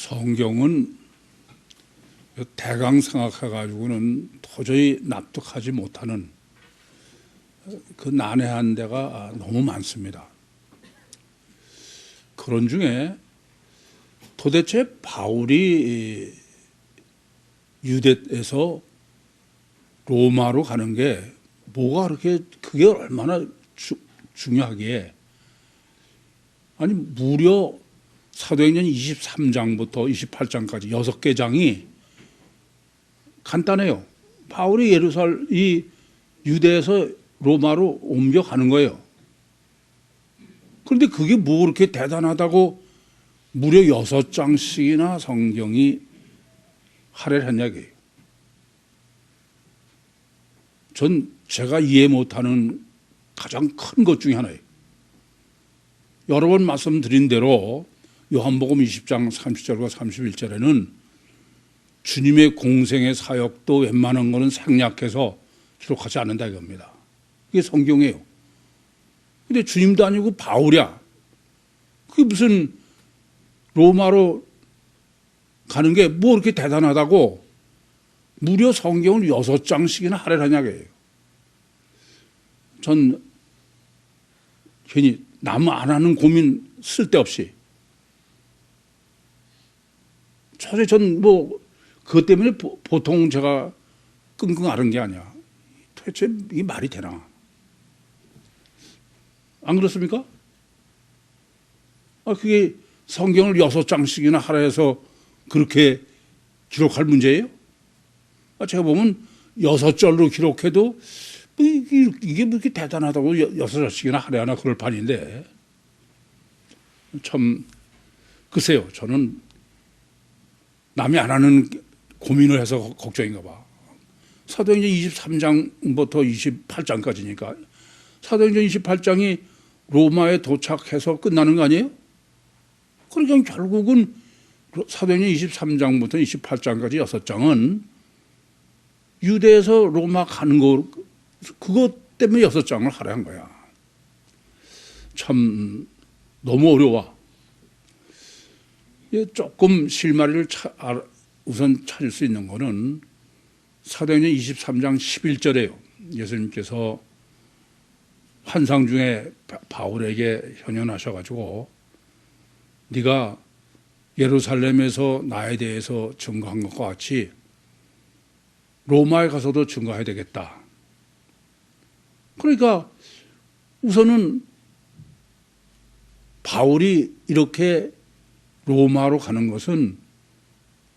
성경은 대강 생각해가지고는 도저히 납득하지 못하는 그 난해한 데가 너무 많습니다. 그런 중에 도대체 바울이 유대에서 로마로 가는 게 뭐가 그렇게 그게 얼마나 중요하기에 아니 무려 사도행전 23장부터 28장까지 6개 장이 간단해요. 바울이 이 유대에서 로마로 옮겨가는 거예요. 그런데 그게 뭐 그렇게 대단하다고 무려 6장씩이나 성경이 할애를 했냐 이게요. 전 제가 이해 못하는 가장 큰 것 중에 하나예요. 여러 번 말씀드린 대로 요한복음 20장 30절과 31절에는 주님의 공생의 사역도 웬만한 거는 생략해서 기록하지 않는다 이겁니다. 이게 성경이에요. 근데 주님도 아니고 바울이야. 그게 무슨 로마로 가는 게 뭐 그렇게 대단하다고 무려 성경을 6장씩이나 할애를 하냐고요. 전 괜히 남 안 하는 고민 쓸데없이 사실 전 뭐 그것 때문에 보통 제가 끙끙 앓은 게 아니야. 도대체 이게 말이 되나? 안 그렇습니까? 그게 성경을 6장씩이나 할애해서 그렇게 기록할 문제예요? 제가 보면 6절로 기록해도 이게 뭐 이렇게 대단하다고 6절씩이나 할애하나 그럴 판인데 참 글쎄요. 저는 남이 안 하는 고민을 해서 걱정인가 봐. 사도행전 23장부터 28장까지니까 사도행전 28장이 로마에 도착해서 끝나는 거 아니에요? 그러니까 결국은 사도행전 23장부터 28장까지 6장은 유대에서 로마 가는 거 그것 때문에 6장을 할애한 거야. 참 너무 어려워. 조금 실마리를 우선 찾을 수 있는 거는 사도행전 23장 11절에요. 예수님께서 환상 중에 바울에게 현현하셔가지고 네가 예루살렘에서 나에 대해서 증거한 것과 같이 로마에 가서도 증거해야 되겠다. 그러니까 우선은 바울이 이렇게 로마로 가는 것은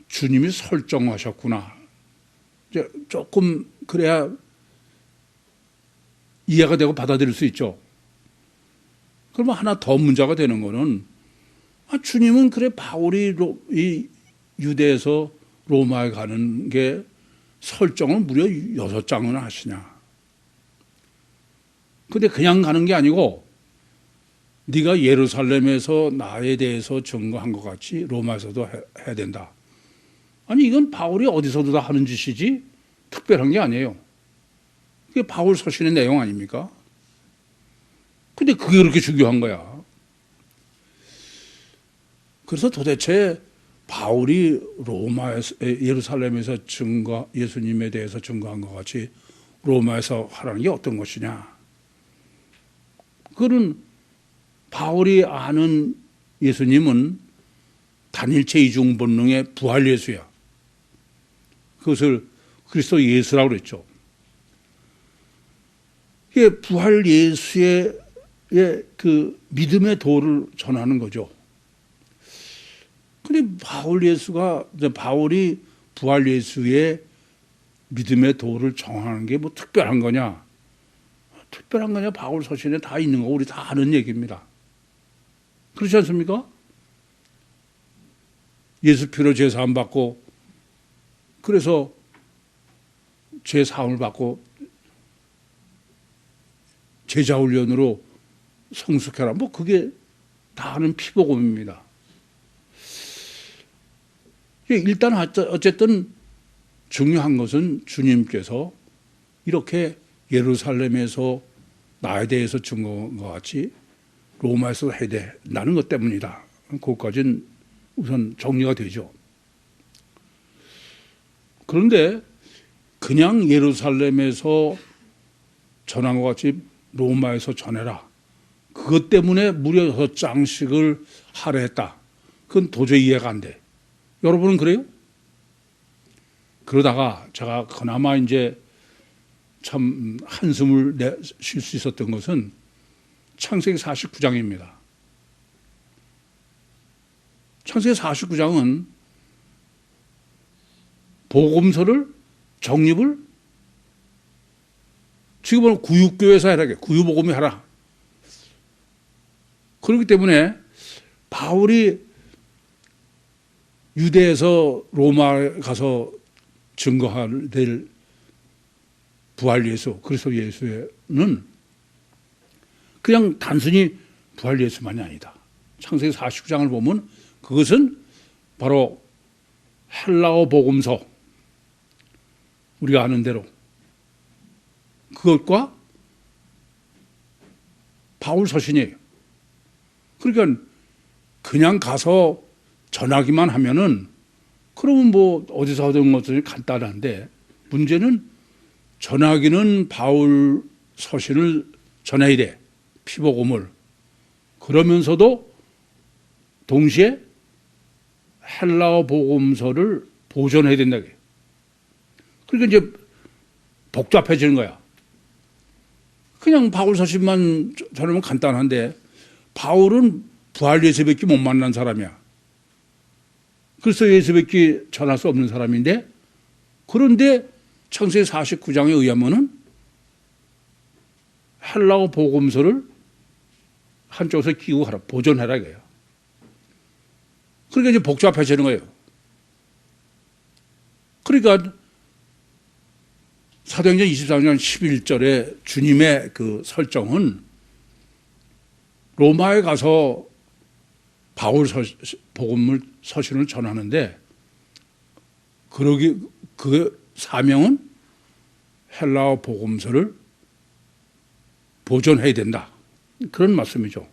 주님이 설정하셨구나. 이제 조금 그래야 이해가 되고 받아들일 수 있죠. 그러면 하나 더 문제가 되는 거는 주님은 그래 바울이 이 유대에서 로마에 가는 게 설정을 무려 6장을 하시냐. 근데 그냥 가는 게 아니고 네가 예루살렘에서 나에 대해서 증거한 것 같이 로마에서도 해야 된다. 아니 이건 바울이 어디서도 다 하는 짓이지 특별한 게 아니에요. 그게 바울 서신의 내용 아닙니까? 근데 그게 그렇게 중요한 거야. 그래서 도대체 바울이 로마에서 예루살렘에서 예수님에 대해서 증거한 것 같이 로마에서 하라는 게 어떤 것이냐? 그는 바울이 아는 예수님은 단일체 이중 본능의 부활 예수야. 그것을 그리스도 예수라고 그랬죠. 이게 부활 예수의 그 믿음의 도를 전하는 거죠. 근데 바울이 부활 예수의 믿음의 도를 정하는 게 뭐 특별한 거냐? 특별한 거냐? 바울 서신에 다 있는 거 우리 다 아는 얘기입니다. 그렇지 않습니까? 예수 피로 제사함 받고 그래서 제사함을 받고 제자 훈련으로 성숙해라. 뭐 그게 다 아는 피복음입니다. 일단 어쨌든 중요한 것은 주님께서 이렇게 예루살렘에서 나에 대해서 증거한 것 같이 로마에서 해야 된다는 것 때문이다. 그것까지는 우선 정리가 되죠. 그런데 그냥 예루살렘에서 전한 것 같이 로마에서 전해라. 그것 때문에 무려 6장씩을 하려 했다. 그건 도저히 이해가 안 돼. 여러분은 그래요? 그러다가 제가 그나마 이제 참 한숨을 쉴 수 있었던 것은 창세기 49장입니다. 창세기 49장은 복음서를 정립을 지금은 구유교회에서 해라. 구유복음이 하라. 그렇기 때문에 바울이 유대에서 로마에 가서 증거할 될 부활 예수, 그리스도 예수는 그냥 단순히 부활 예수만이 아니다. 창세기 49장을 보면 그것은 바로 헬라어 복음서, 우리가 아는 대로 그것과 바울 서신이에요. 그러니까 그냥 가서 전하기만 하면은 그러면 뭐 어디서 하던 것들이 간단한데, 문제는 전하기는 바울 서신을 전해야 돼. 피복음을. 그러면서도 동시에 헬라어 복음서를 보존해야 된다. 그러니까 이제 복잡해지는 거야. 그냥 바울 서신만 전하면 간단한데 바울은 부활 예수밖에 못 만난 사람이야. 그래서 예수밖에 전할 수 없는 사람인데, 그런데 창세기 49장에 의하면은 헬라어 복음서를 한쪽에서 끼고 하라, 보존해라 이거예요. 그러니까 이제 복잡해지는 거예요. 그러니까 사도행전 24장 11절에 주님의 그 설정은 로마에 가서 바울 복음을 서신을 전하는데, 그 사명은 헬라어 복음서를 보존해야 된다. 그런 말씀이죠.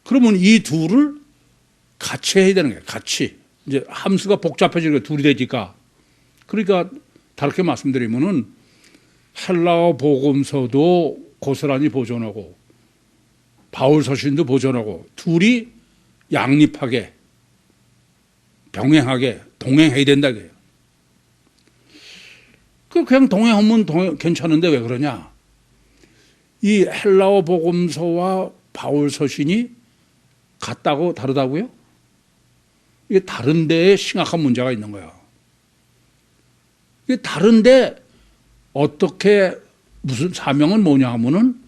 그러면 이 둘을 같이 해야 되는 거예요. 같이. 이제 함수가 복잡해지는 거예요. 둘이 되니까. 그러니까 다르게 말씀드리면은 헬라어 복음서도 고스란히 보존하고 바울 서신도 보존하고 둘이 양립하게, 병행하게, 동행해야 된다. 그냥 동행하면 괜찮은데 왜 그러냐? 이 헬라어 복음서와 바울 서신이 같다고 다르다고요? 이게 다른 데에 심각한 문제가 있는 거야. 이게 다른데 어떻게, 무슨 사명은 뭐냐 하면은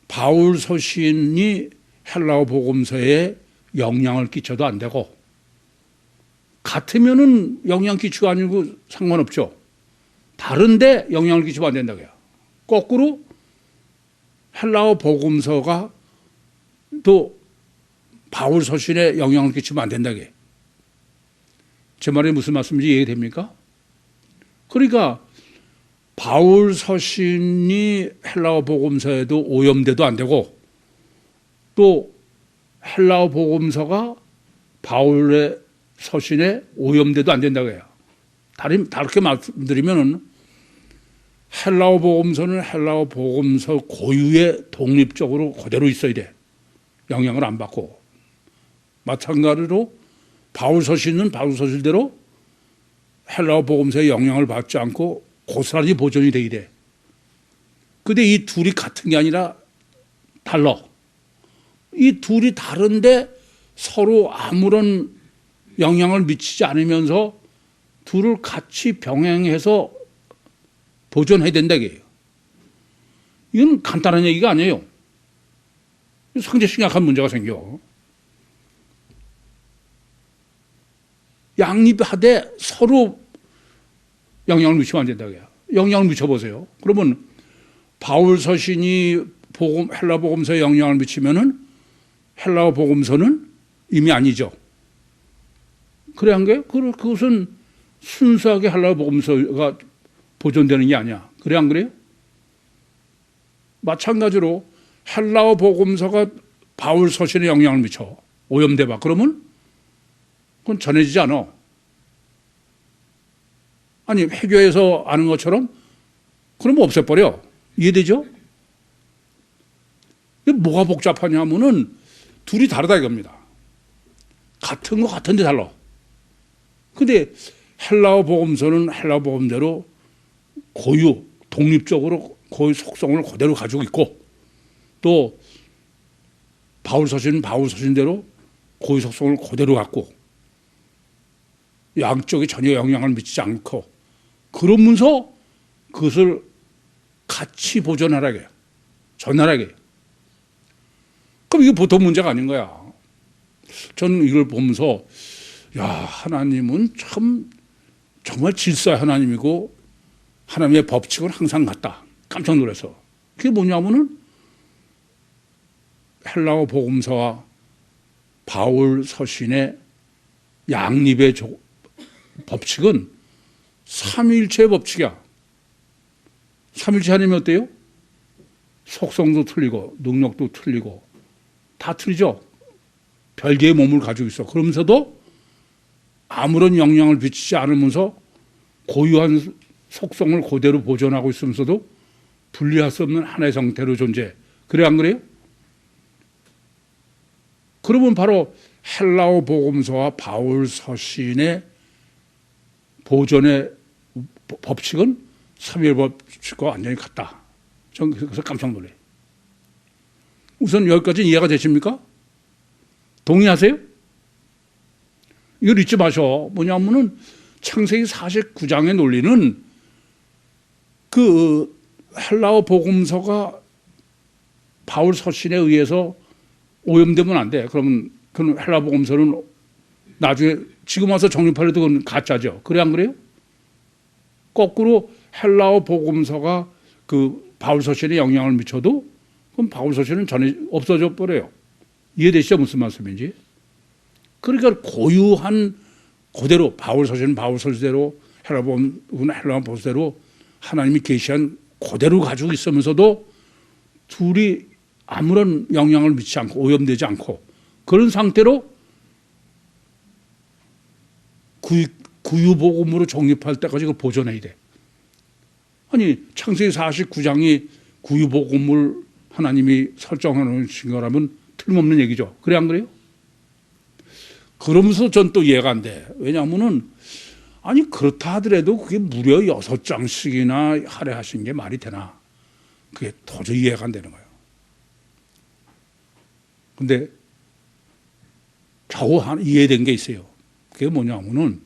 바울 서신이 헬라어 복음서에 영향을 끼쳐도 안 되고, 같으면은 영향 끼치고 아니고 상관없죠. 다른데 영향을 끼치면 안 된다고요. 거꾸로 헬라어 복음서가 또 바울 서신에 영향을 끼치면 안 된다고요. 제 말이 무슨 말씀인지 이해됩니까? 그러니까 바울 서신이 헬라어 복음서에도 오염돼도 안 되고, 또 헬라어 복음서가 바울의 서신에 오염돼도 안 된다고 해요. 다르게 말씀드리면 헬라어 복음서는 헬라어 복음서 고유의 독립적으로 그대로 있어야 돼. 영향을 안 받고. 마찬가지로 바울 서신은 바울 서신대로 헬라어 복음서의 영향을 받지 않고 고스란히 보존이 되게 돼. 근데 이 둘이 같은 게 아니라 달라. 이 둘이 다른데 서로 아무런 영향을 미치지 않으면서 둘을 같이 병행해서 보존해야 된다 이게요. 이건 간단한 얘기가 아니에요. 상당히 심각한 문제가 생겨. 양립하되 서로 영향을 미치면 안 된다고요. 영향을 미쳐보세요. 그러면 바울 서신이 헬라 복음서에 영향을 미치면은 헬라어 복음서는 이미 아니죠. 그래 한 거예요? 그것은 순수하게 헬라어 복음서가 보존되는 게 아니야. 그래 안 그래요? 마찬가지로 헬라어 복음서가 바울 서신에 영향을 미쳐. 오염돼봐. 그러면 그건 전해지지 않아. 아니 회교에서 아는 것처럼 그러면 없애버려. 이해되죠? 뭐가 복잡하냐면은 둘이 다르다 이겁니다. 같은 거 같은데 달라. 근데 헬라어 복음서는 헬라어 복음대로 고유 독립적으로 고유 속성을 그대로 가지고 있고, 또 바울 서신은 바울 서신대로 고유 속성을 그대로 갖고 양쪽에 전혀 영향을 미치지 않고, 그러면서 그것을 같이 보존하라게, 전하라게. 그럼 이게 보통 문제가 아닌 거야. 저는 이걸 보면서 야, 하나님은 참 정말 질서의 하나님이고 하나님의 법칙은 항상 같다. 깜짝 놀라서. 그게 뭐냐면은 헬라어 복음서와 바울 서신의 양립의 법칙은 삼위일체의 법칙이야. 삼위일체 하나님이 어때요? 속성도 틀리고 능력도 틀리고 다 틀리죠. 별개의 몸을 가지고 있어. 그러면서도 아무런 영향을 미치지 않으면서 고유한 속성을 그대로 보존하고 있으면서도 분리할 수 없는 하나의 성태로 존재. 그래 안 그래요? 그러면 바로 헬라어 복음서와 바울 서신의 보존의 법칙은 삼위일 법칙과 완전히 같다. 저는 그래서 깜짝 놀래요. 우선 여기까지 이해가 되십니까? 동의하세요? 이걸 잊지 마셔. 뭐냐면은 창세기 49장의 논리는 그 헬라어 복음서가 바울 서신에 의해서 오염되면 안 돼. 그러면 그 헬라어 복음서는 나중에 지금 와서 정립하려도 그건 가짜죠. 그래 안 그래요? 거꾸로 헬라어 복음서가 그 바울 서신에 영향을 미쳐도 그럼 바울 서신은 전혀 없어져 버려요. 이해되시죠? 무슨 말씀인지? 그러니까 고유한 그대로 바울 서신은 바울 서신대로 헬라어 복음은 헬라어 복음대로 하나님이 계시한 그대로 가지고 있으면서도 둘이 아무런 영향을 미치지 않고 오염되지 않고 그런 상태로 구유복음으로 정립할 때까지 그걸 보존해야 돼. 아니 창세기 49장이 구유복음을 하나님이 설정해 놓으신 거라면 틀림없는 얘기죠. 그래 안 그래요? 그러면서 전 또 이해가 안 돼. 왜냐하면은 아니 그렇다 하더라도 그게 무려 6장씩이나 할애하신 게 말이 되나. 그게 도저히 이해가 안 되는 거예요. 근데 겨우 이해된 게 있어요. 그게 뭐냐면은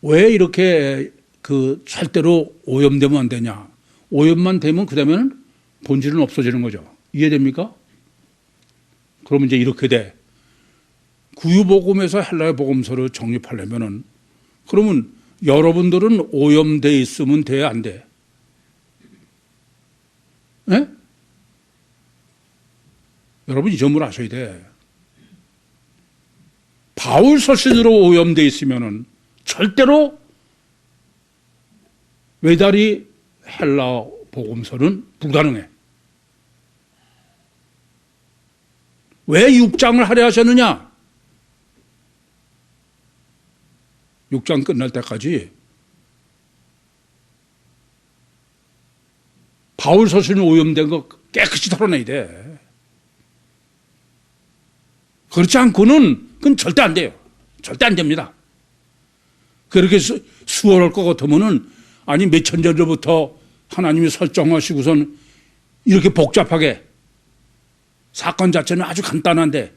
왜 이렇게 그 절대로 오염되면 안 되냐. 오염만 되면 그 다음에는 본질은 없어지는 거죠. 이해됩니까? 그러면 이제 이렇게 돼. 구유복음에서 헬라의 복음서를 정립하려면은 그러면 여러분들은 오염돼 있으면 돼, 안 돼? 네? 여러분 이 점을 아셔야 돼. 바울 서신으로 오염돼 있으면은 절대로 외다리 헬라 복음서는 불가능해. 왜 6장을 할애하셨느냐? 6장 끝날 때까지 바울 서신이 오염된 거 깨끗이 털어내야 돼. 그렇지 않고는 그건 절대 안 돼요. 절대 안 됩니다. 그렇게 수월할 것 같으면은 아니 몇천 년부터 하나님이 설정하시고선 이렇게 복잡하게 사건 자체는 아주 간단한데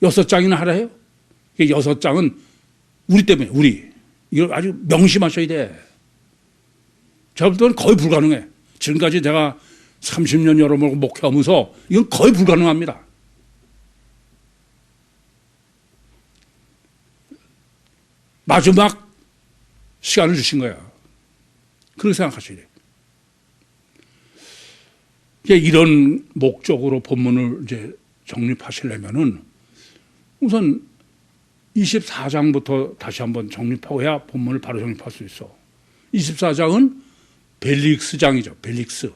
6장이나 하라 해요? 6장은 우리 때문에 이걸 아주 명심하셔야 돼. 저부터는 거의 불가능해. 지금까지 내가 30년 여러모로 목회하면서 이건 거의 불가능합니다. 마지막 시간을 주신 거야. 그렇게 생각하셔야 돼요. 이런 목적으로 본문을 이제 정립하시려면은 우선 24장부터 다시 한번 정립하고 해야 본문을 바로 정립할 수 있어. 24장은 벨릭스장이죠. 벨릭스.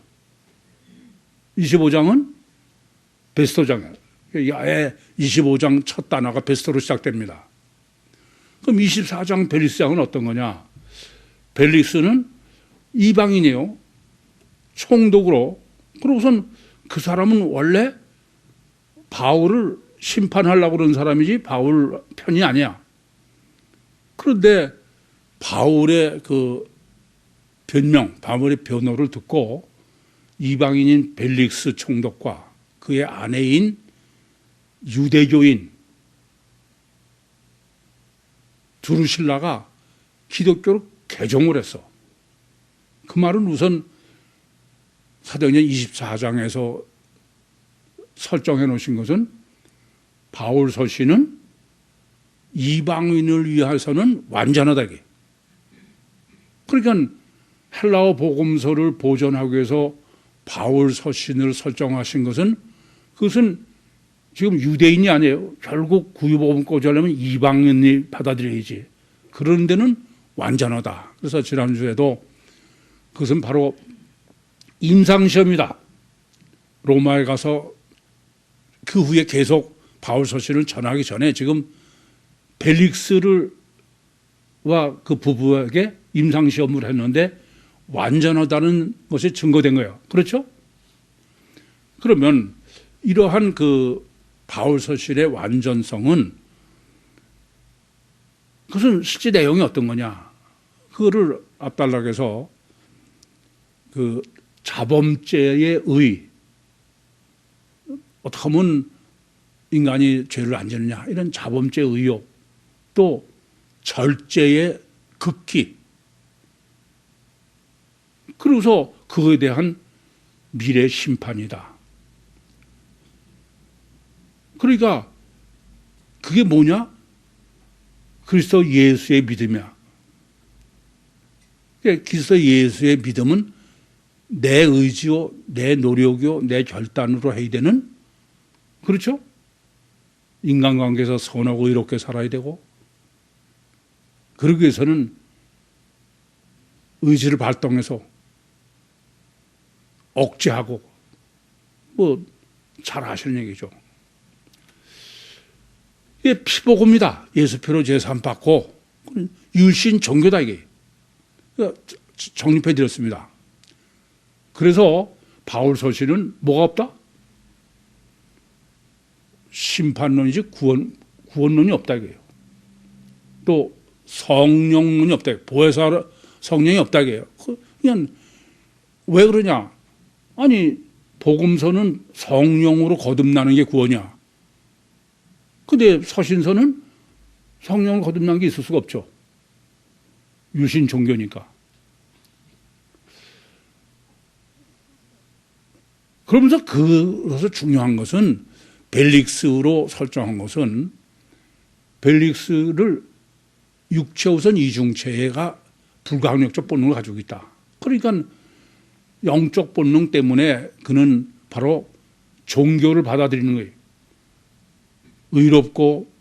25장은 베스토장, 야에 25장 첫 단어가 베스토로 시작됩니다. 그럼 24장 벨릭스장은 어떤 거냐? 벨릭스는 이방인이에요. 총독으로. 그러고선 그 사람은 원래 바울을 심판하려고 그런 사람이지 바울 편이 아니야. 그런데 바울의 그 변명, 바울의 변호를 듣고 이방인인 벨릭스 총독과 그의 아내인 유대교인 두루실라가 기독교로 개종을 했어. 그 말은 우선 사도행전 24장에서 설정해 놓으신 것은 바울 서신은 이방인을 위해서는 완전하다. 그러니까 헬라어 복음서를 보존하기 위해서 바울 서신을 설정하신 것은 그것은 지금 유대인이 아니에요. 결국 구유복음 꽂으려면 이방인이 받아들여야지. 그런 데는 완전하다. 그래서 지난주에도 그것은 바로 임상시험이다. 로마에 가서 그 후에 계속 바울 서신을 전하기 전에 지금 벨릭스와 그 부부에게 임상시험을 했는데 완전하다는 것이 증거된 거예요. 그렇죠? 그러면 이러한 그 바울 서신의 완전성은 그것은 실제 내용이 어떤 거냐? 그거를 앞달락해서 그 자범죄의 의, 어떻게 하면 인간이 죄를 안 짓느냐 이런 자범죄의 의욕, 또 절제의 극기, 그러고서 그거에 대한 미래 심판이다. 그러니까 그게 뭐냐? 그리스도 예수의 믿음이야. 그리스도 예수의 믿음은 내 의지요, 내 노력이요, 내 결단으로 해야 되는, 그렇죠? 인간관계에서 선하고 의롭게 살아야 되고, 그러기 위해서는 의지를 발동해서 억제하고, 뭐 잘 아시는 얘기죠. 이게 피복음이다. 예수피로 제산 받고 율신 종교다 이게. 정립해 드렸습니다. 그래서 바울 서신은 뭐가 없다? 심판론이지 구원론이 없다 이거예요. 또 성령론이 없다. 보혜사 성령이 없다 이거예요. 그냥 왜 그러냐? 아니 복음서는 성령으로 거듭나는 게 구원이야. 근데 서신서는 성령을 거듭난 게 있을 수가 없죠. 유신 종교니까. 그러면서 그래서 중요한 것은 벨릭스로 설정한 것은 벨릭스를 육체 우선 이중체가 불가항력적 본능을 가지고 있다. 그러니까 영적 본능 때문에 그는 바로 종교를 받아들이는 거예요. 의롭고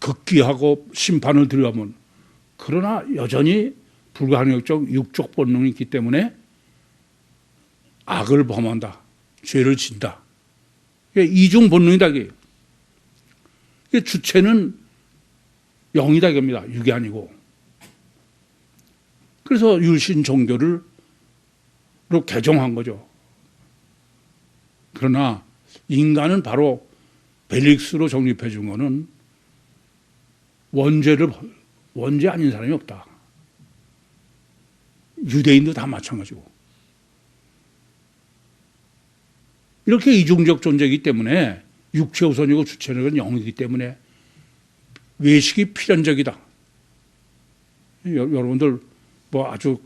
극기하고 심판을 들여하면, 그러나 여전히 불가항력적 육적 본능이 있기 때문에 악을 범한다. 죄를 진다. 이중 본능이다. 이게 주체는 영이다 이겁니다. 육이 아니고. 그래서 율신 종교를 개종한 거죠. 그러나 인간은 바로 벨릭스로 정립해 준 거는 원죄 아닌 사람이 없다. 유대인도 다 마찬가지고. 이렇게 이중적 존재이기 때문에 육체 우선이고 주체는 영이기 때문에 외식이 필연적이다. 여러분들 뭐 아주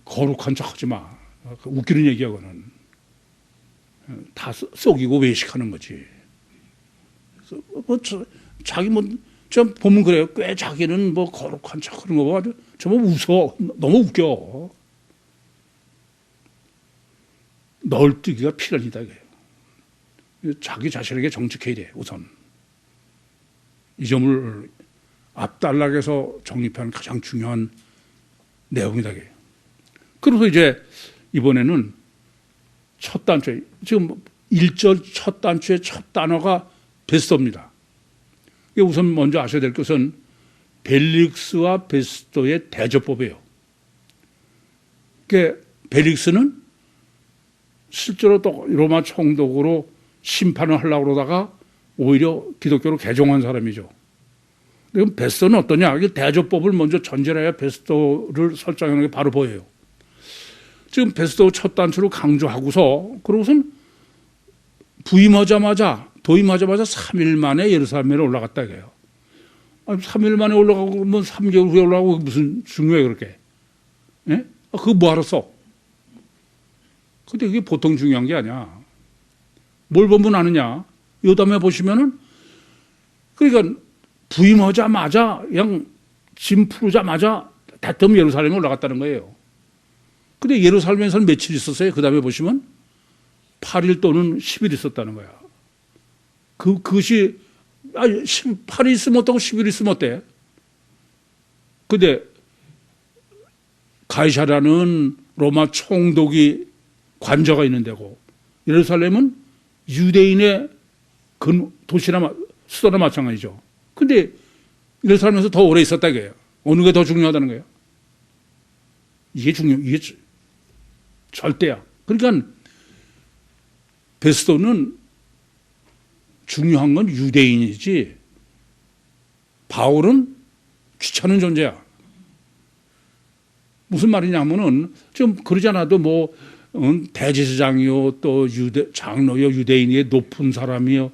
거룩한 척 하지 마. 웃기는 얘기하고는 다 속이고 외식하는 거지. 뭐 자기 좀 보면 그래요. 꽤 자기는 뭐 거룩한 척 하는 거 봐. 정말 웃어. 너무 웃겨. 널뛰기가 필연이다. 이게. 자기 자신에게 정직해야 돼. 우선. 이 점을 앞단락에서 정립하는 가장 중요한 내용이다. 그래서 이제 이번에는 첫 단체, 지금 1절 첫 단추의 첫 단어가 베스토입니다. 우선 먼저 아셔야 될 것은 벨릭스와 베스토의 대조법이에요. 벨릭스는 실제로 또 로마 총독으로 심판을 하려고 그러다가 오히려 기독교로 개종한 사람이죠. 그럼 베스토는 어떠냐? 대조법을 먼저 전제해야 베스토를 설정하는 게 바로 보여요. 지금 베스토 첫 단추를 강조하고서 그러고선 도임하자마자 3일 만에 예루살렘에 올라갔다 이거예요. 3일 만에 올라가고 뭐 3개월 후에 올라가고 무슨 중요해 그렇게? 예? 그거 뭐하러 써? 근데 그게 보통 중요한 게 아니야. 뭘 보면 아느냐? 요담에 보시면은 그러니까 부임하자마자 그냥 짐 풀자마자 대뜸 예루살렘에 올라갔다는 거예요. 근데 예루살렘에서는 며칠 있었어요? 그 다음에 보시면 8일 또는 10일 있었다는 거야. 그것이 8일 있으면 어떠고 10일 있으면 어때? 근데 가이사라는 로마 총독이 관저가 있는 데고 예루살렘은 유대인의 도시나 수도나 마찬가지죠. 근데 예루살렘에서 더 오래 있었다 이거예요. 어느 게 더 중요하다는 거예요? 이게 절대야. 그러니까 베스토는 중요한 건 유대인이지 바울은 귀찮은 존재야. 무슨 말이냐면은 좀 그러지 않아도 뭐 대제사장이요 또 장로요 유대인의 높은 사람이요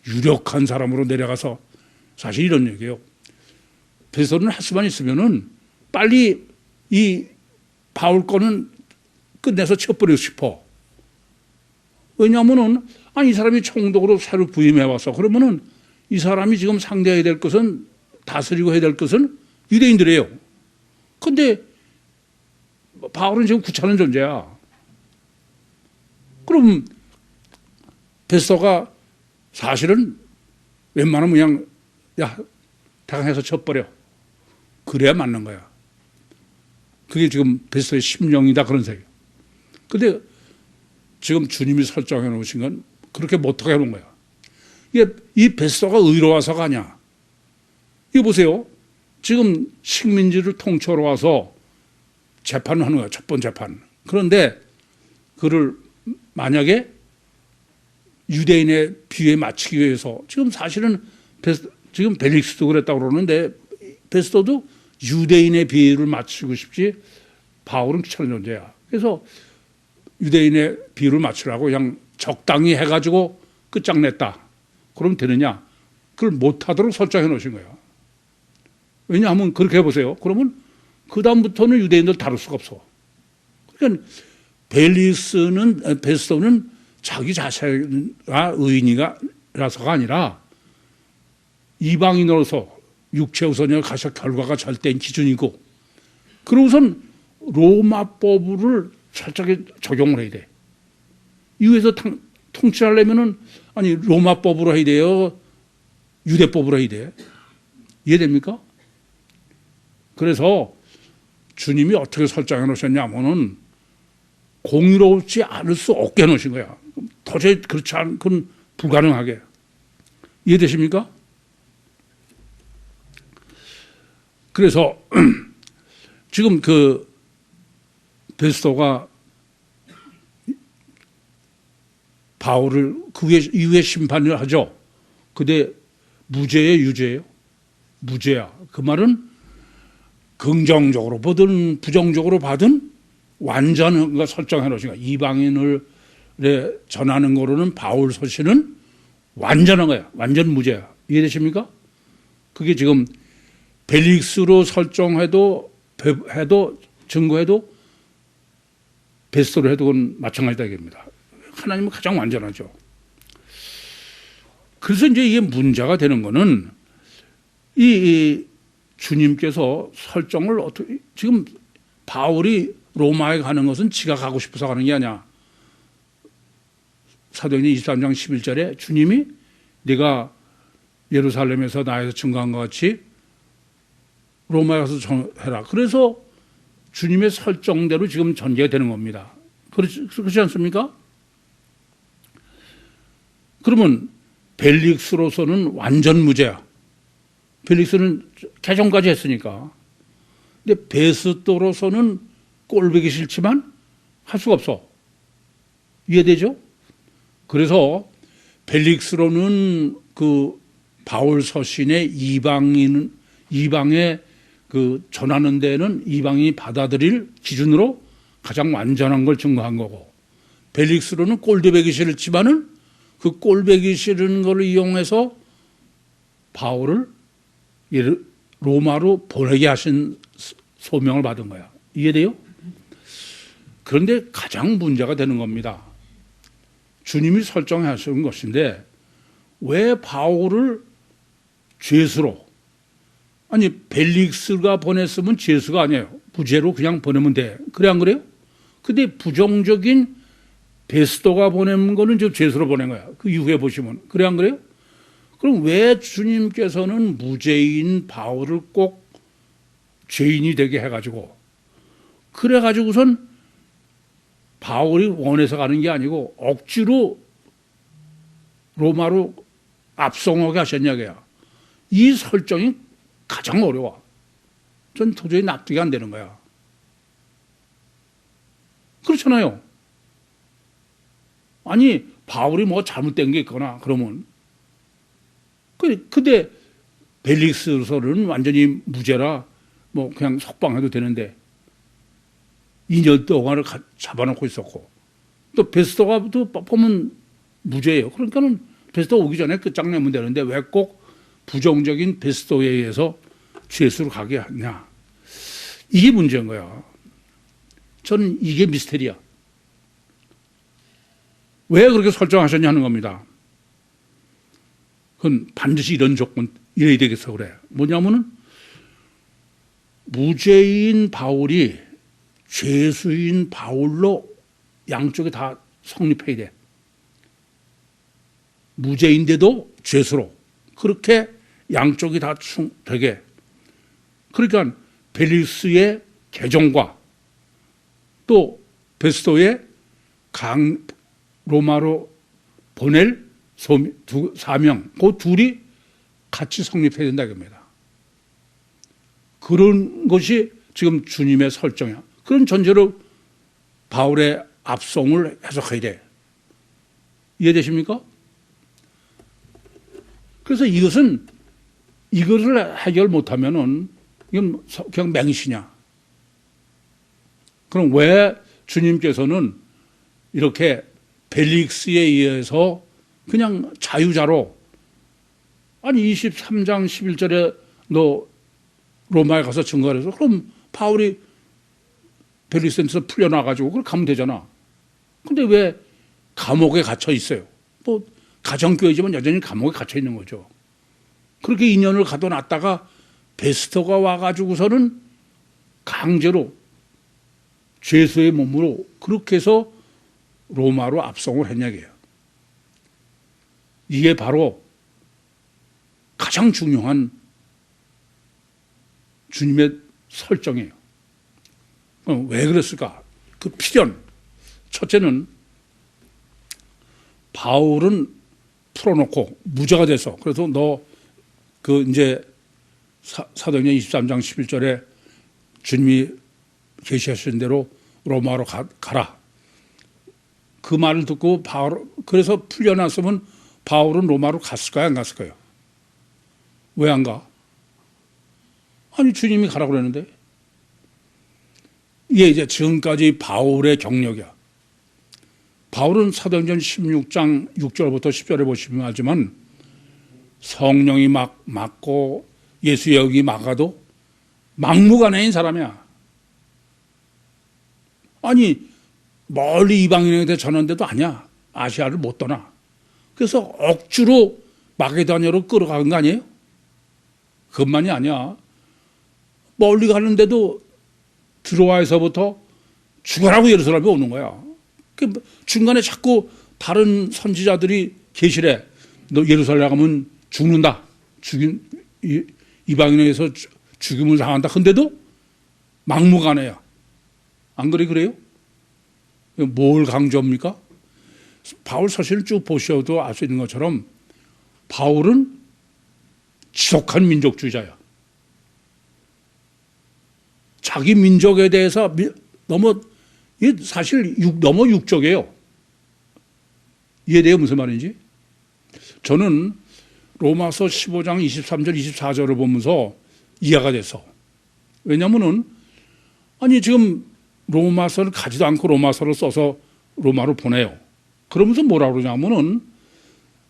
유력한 사람으로 내려가서 사실 이런 얘기예요. 베스토는 할 수만 있으면은 빨리 이 바울 거는 끝내서 쳐버리고 싶어. 왜냐하면은 이 사람이 총독으로 새로 부임해 왔어. 그러면은 이 사람이 지금 상대해야 될 것은 다스리고 해야 될 것은 유대인들이에요. 근데 바울은 지금 귀찮은 존재야. 그럼 베스토가 사실은 웬만하면 그냥 당해서 쳐버려. 그래야 맞는 거야. 그게 지금 베스토의 심령이다 그런 생각이에요. 근데 지금 주님이 설정해 놓으신 건 그렇게 못하게 해놓은 거야. 이 베스토가 의로워서가 아니야. 이거 보세요. 지금 식민지를 통치하러 와서 재판을 하는 거야. 첫 번째 재판. 그런데 그를 만약에 유대인의 비에 맞추기 위해서 지금 사실은 지금 벨릭스도 그랬다고 그러는데 베스토도 유대인의 비를 맞추고 싶지 바울은 귀찮은 존재야. 그래서 유대인의 비를 맞추라고 그냥 적당히 해가지고 끝장냈다. 그러면 되느냐? 그걸 못하도록 설정해 놓으신 거예요. 왜냐하면 그렇게 해보세요. 그러면 그 다음부터는 유대인들 다룰 수가 없어. 그러니까 베스토는 자기 자체가 의인이라서가 아니라 이방인으로서 육체 우선이 가서 결과가 절대인 기준이고 그러고선 로마법을 철저하게 적용을 해야 돼. 이후에서 통치하려면은 로마법으로 해야 돼요? 유대법으로 해야 돼? 이해됩니까? 그래서 주님이 어떻게 설정해 놓으셨냐면은 공의롭지 않을 수 없게 해 놓으신 거야. 도저히 그렇지 않은 건 불가능하게. 이해되십니까? 그래서 지금 베스토가 바울을 그 이후에 심판을 하죠. 근데 무죄예요, 유죄예요? 무죄야. 그 말은 긍정적으로 보든 부정적으로 받은 완전 설정해 놓으신 거야. 이방인을 전하는 거로는 바울 서신은 완전한 거야. 완전 무죄야. 이해되십니까? 그게 지금 벨릭스로 설정해도 증거해도 베스토로 해도 그건 마찬가지다 이겁니다. 하나님은 가장 완전하죠. 그래서 이제 이게 문제가 되는 거는 이 주님께서 설정을 어떻게 지금 바울이 로마에 가는 것은 지가 가고 싶어서 가는 게 아니야. 사도행전 23장 11절에 주님이 네가 예루살렘에서 나에서 증거한 것 같이 로마에 가서 해라. 그래서 주님의 설정대로 지금 전개가 되는 겁니다. 그렇지 않습니까? 그러면 벨릭스로서는 완전 무죄야. 벨릭스는 개정까지 했으니까. 근데 베스도로서는 꼴보기 싫지만 할 수가 없어. 이해되죠? 그래서 벨릭스로는 그 바울 서신의 이방에 그 전하는 데는 이방인이 받아들일 기준으로 가장 완전한 걸 증거한 거고, 벨릭스로는 꼴보기 싫지만은 그 꼴보기 싫은 걸 이용해서 바울을 로마로 보내게 하신 소명을 받은 거야. 이해돼요? 그런데 가장 문제가 되는 겁니다. 주님이 설정하신 것인데 왜 바울을 죄수로, 아니 벨릭스가 보냈으면 죄수가 아니에요. 부죄로 그냥 보내면 돼. 그래 안 그래요? 근데 부정적인 베스도가 보낸 거는 저 죄수로 보낸 거야. 그 이후에 보시면. 그래 안 그래요? 그럼 왜 주님께서는 무죄인 바울을 꼭 죄인이 되게 해가지고, 그래가지고선 바울이 원해서 가는 게 아니고 억지로 로마로 압송하게 하셨냐고요. 이 설정이 가장 어려워. 전 도저히 납득이 안 되는 거야. 그렇잖아요. 아니 바울이 뭐 잘못된 게 있거나 그러면, 근데 벨릭스로서는 완전히 무죄라 뭐 그냥 석방해도 되는데 2년 동안을 잡아놓고 있었고, 또 베스도가 또 보면 무죄예요. 그러니까는 베스도 오기 전에 끝장내면 되는데 왜 꼭 부정적인 베스도에 의해서 죄수로 가게 하냐. 이게 문제인 거야. 저는 이게 미스테리야. 왜 그렇게 설정하셨냐는 겁니다. 그건 반드시 이런 조건, 이래야 되겠어 그래. 뭐냐면은 무죄인 바울이 죄수인 바울로 양쪽이 다 성립해야 돼. 무죄인데도 죄수로. 그렇게 양쪽이 다 되게. 그러니까 벨릭스의 개종과 또 베스도의 로마로 보낼 사명, 그 둘이 같이 성립해야 된다 이겁니다. 그런 것이 지금 주님의 설정이야. 그런 전제로 바울의 압송을 해석해야 돼. 이해되십니까? 그래서 이것을 해결 못하면은 이건 그냥 맹신이야. 그럼 왜 주님께서는 이렇게 벨릭스에 의해서 그냥 자유자로, 아니 23장 11절에 너 로마에 가서 증거를 해서 그럼 바울이 벨릭스에서 풀려나가지고 그걸 가면 되잖아. 근데 왜 감옥에 갇혀 있어요? 뭐 가정교회지만 여전히 감옥에 갇혀 있는 거죠. 그렇게 2년을 가둬놨다가 베스터가 와가지고서는 강제로 죄수의 몸으로 그렇게 해서 로마로 압송을 했냐고요. 이게 바로 가장 중요한 주님의 설정이에요. 왜 그랬을까? 그 필연. 첫째는 바울은 풀어놓고 무죄가 돼서, 그래서 너 그 이제 사도행전 23장 11절에 주님이 계시하신 대로 로마로 가라. 그 말을 듣고 그래서 풀려났으면 바울은 로마로 갔을까요? 안 갔을까요? 왜 안 가? 아니 주님이 가라고 그랬는데. 이게 이제 지금까지 바울의 경력이야. 바울은 사도행전 16장 6절부터 10절에 보시면 알지만 성령이 막 막고 예수의 영이 막아도 막무가내인 사람이야. 아니 멀리 이방인에게 전하는데도 아니야. 아시아를 못 떠나. 그래서 억지로 마게도냐로 끌어간 거 아니에요? 그것만이 아니야. 멀리 가는데도 드로아에서부터 죽어라고 예루살렘에 오는 거야. 중간에 자꾸 다른 선지자들이 계시래. 너 예루살렘 가면 죽는다. 이방인에 의해서 죽임을 당한다. 근데도 막무가내야. 안 그래요? 뭘 강조합니까? 바울 서신을 쭉 보셔도 알 수 있는 것처럼 바울은 지독한 민족주의자야. 자기 민족에 대해서 너무 사실 너무 육적이에요. 이해돼요? 무슨 말인지? 저는 로마서 15장 23절 24절을 보면서 이해가 됐어. 왜냐하면은 아니 지금 로마서를 가지도 않고 로마서를 써서 로마로 보내요. 그러면서 뭐라 그러냐면은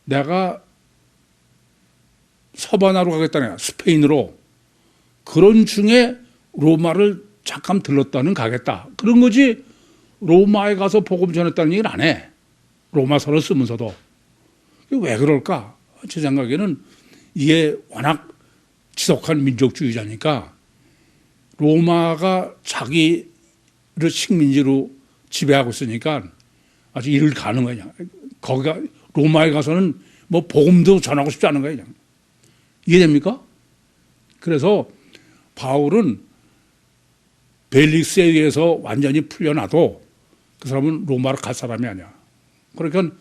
내가 서바나로 가겠다네. 스페인으로. 그런 중에 로마를 잠깐 들렀다는 가겠다. 그런 거지 로마에 가서 복음 전했다는 얘기를 안 해. 로마서를 쓰면서도. 왜 그럴까? 제 생각에는 이게 워낙 지독한 민족주의자니까 로마가 자기를 식민지로 지배하고 있으니까 아주 일을 가는 거냐. 거기가 로마에 가서는 뭐 복음도 전하고 싶지 않은 거야. 그냥. 이해됩니까? 그래서 바울은 벨릭스에 의해서 완전히 풀려나도 그 사람은 로마로 갈 사람이 아니야. 그러니까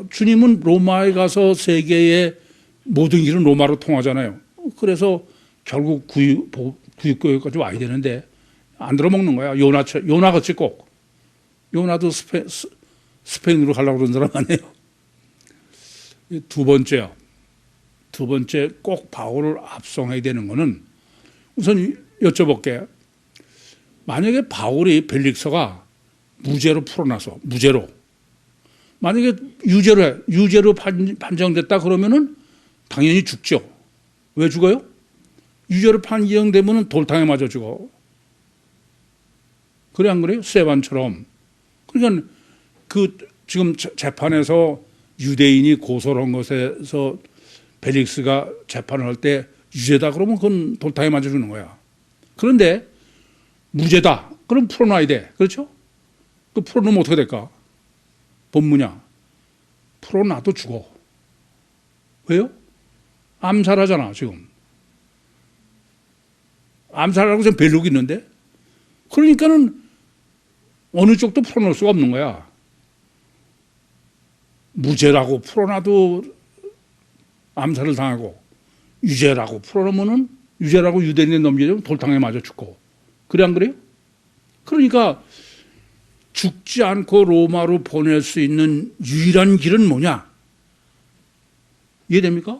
주님은 로마에 가서 세계의 모든 길은 로마로 통하잖아요. 그래서 결국 구육교회까지 와야 되는데 안 들어먹는 거야. 요나같이 꼭. 요나도 스페인으로 가려고 그런 사람 아니에요. 두 번째 꼭 바울을 압송해야 되는 거는 우선 여쭤볼게. 만약에 바울이 벨릭서가 무죄로 풀어놔서 무죄로 만약에 유죄로 판정됐다 그러면은 당연히 죽죠. 왜 죽어요? 유죄로 판정되면은 돌탕에 맞아 죽어. 그래 안 그래요? 스테반처럼. 그러니까 그 지금 재판에서 유대인이 고소를 한 것에서 벨릭스가 재판을 할 때 유죄다 그러면 그건 돌탕에 맞아 주는 거야. 그런데 무죄다. 그럼 풀어놔야 돼. 그렇죠? 그 풀어놓으면 어떻게 될까? 법무냐? 풀어놔도 죽어. 왜요? 암살하잖아, 지금. 암살하고 지금 벨룩이 있는데? 그러니까는 어느 쪽도 풀어놓을 수가 없는 거야. 무죄라고 풀어놔도 암살을 당하고, 유죄라고 풀어놓으면은, 유죄라고 유대인에 넘기면 돌탕에 맞아 죽고. 그래, 안 그래요? 그러니까, 죽지 않고 로마로 보낼 수 있는 유일한 길은 뭐냐? 이해됩니까?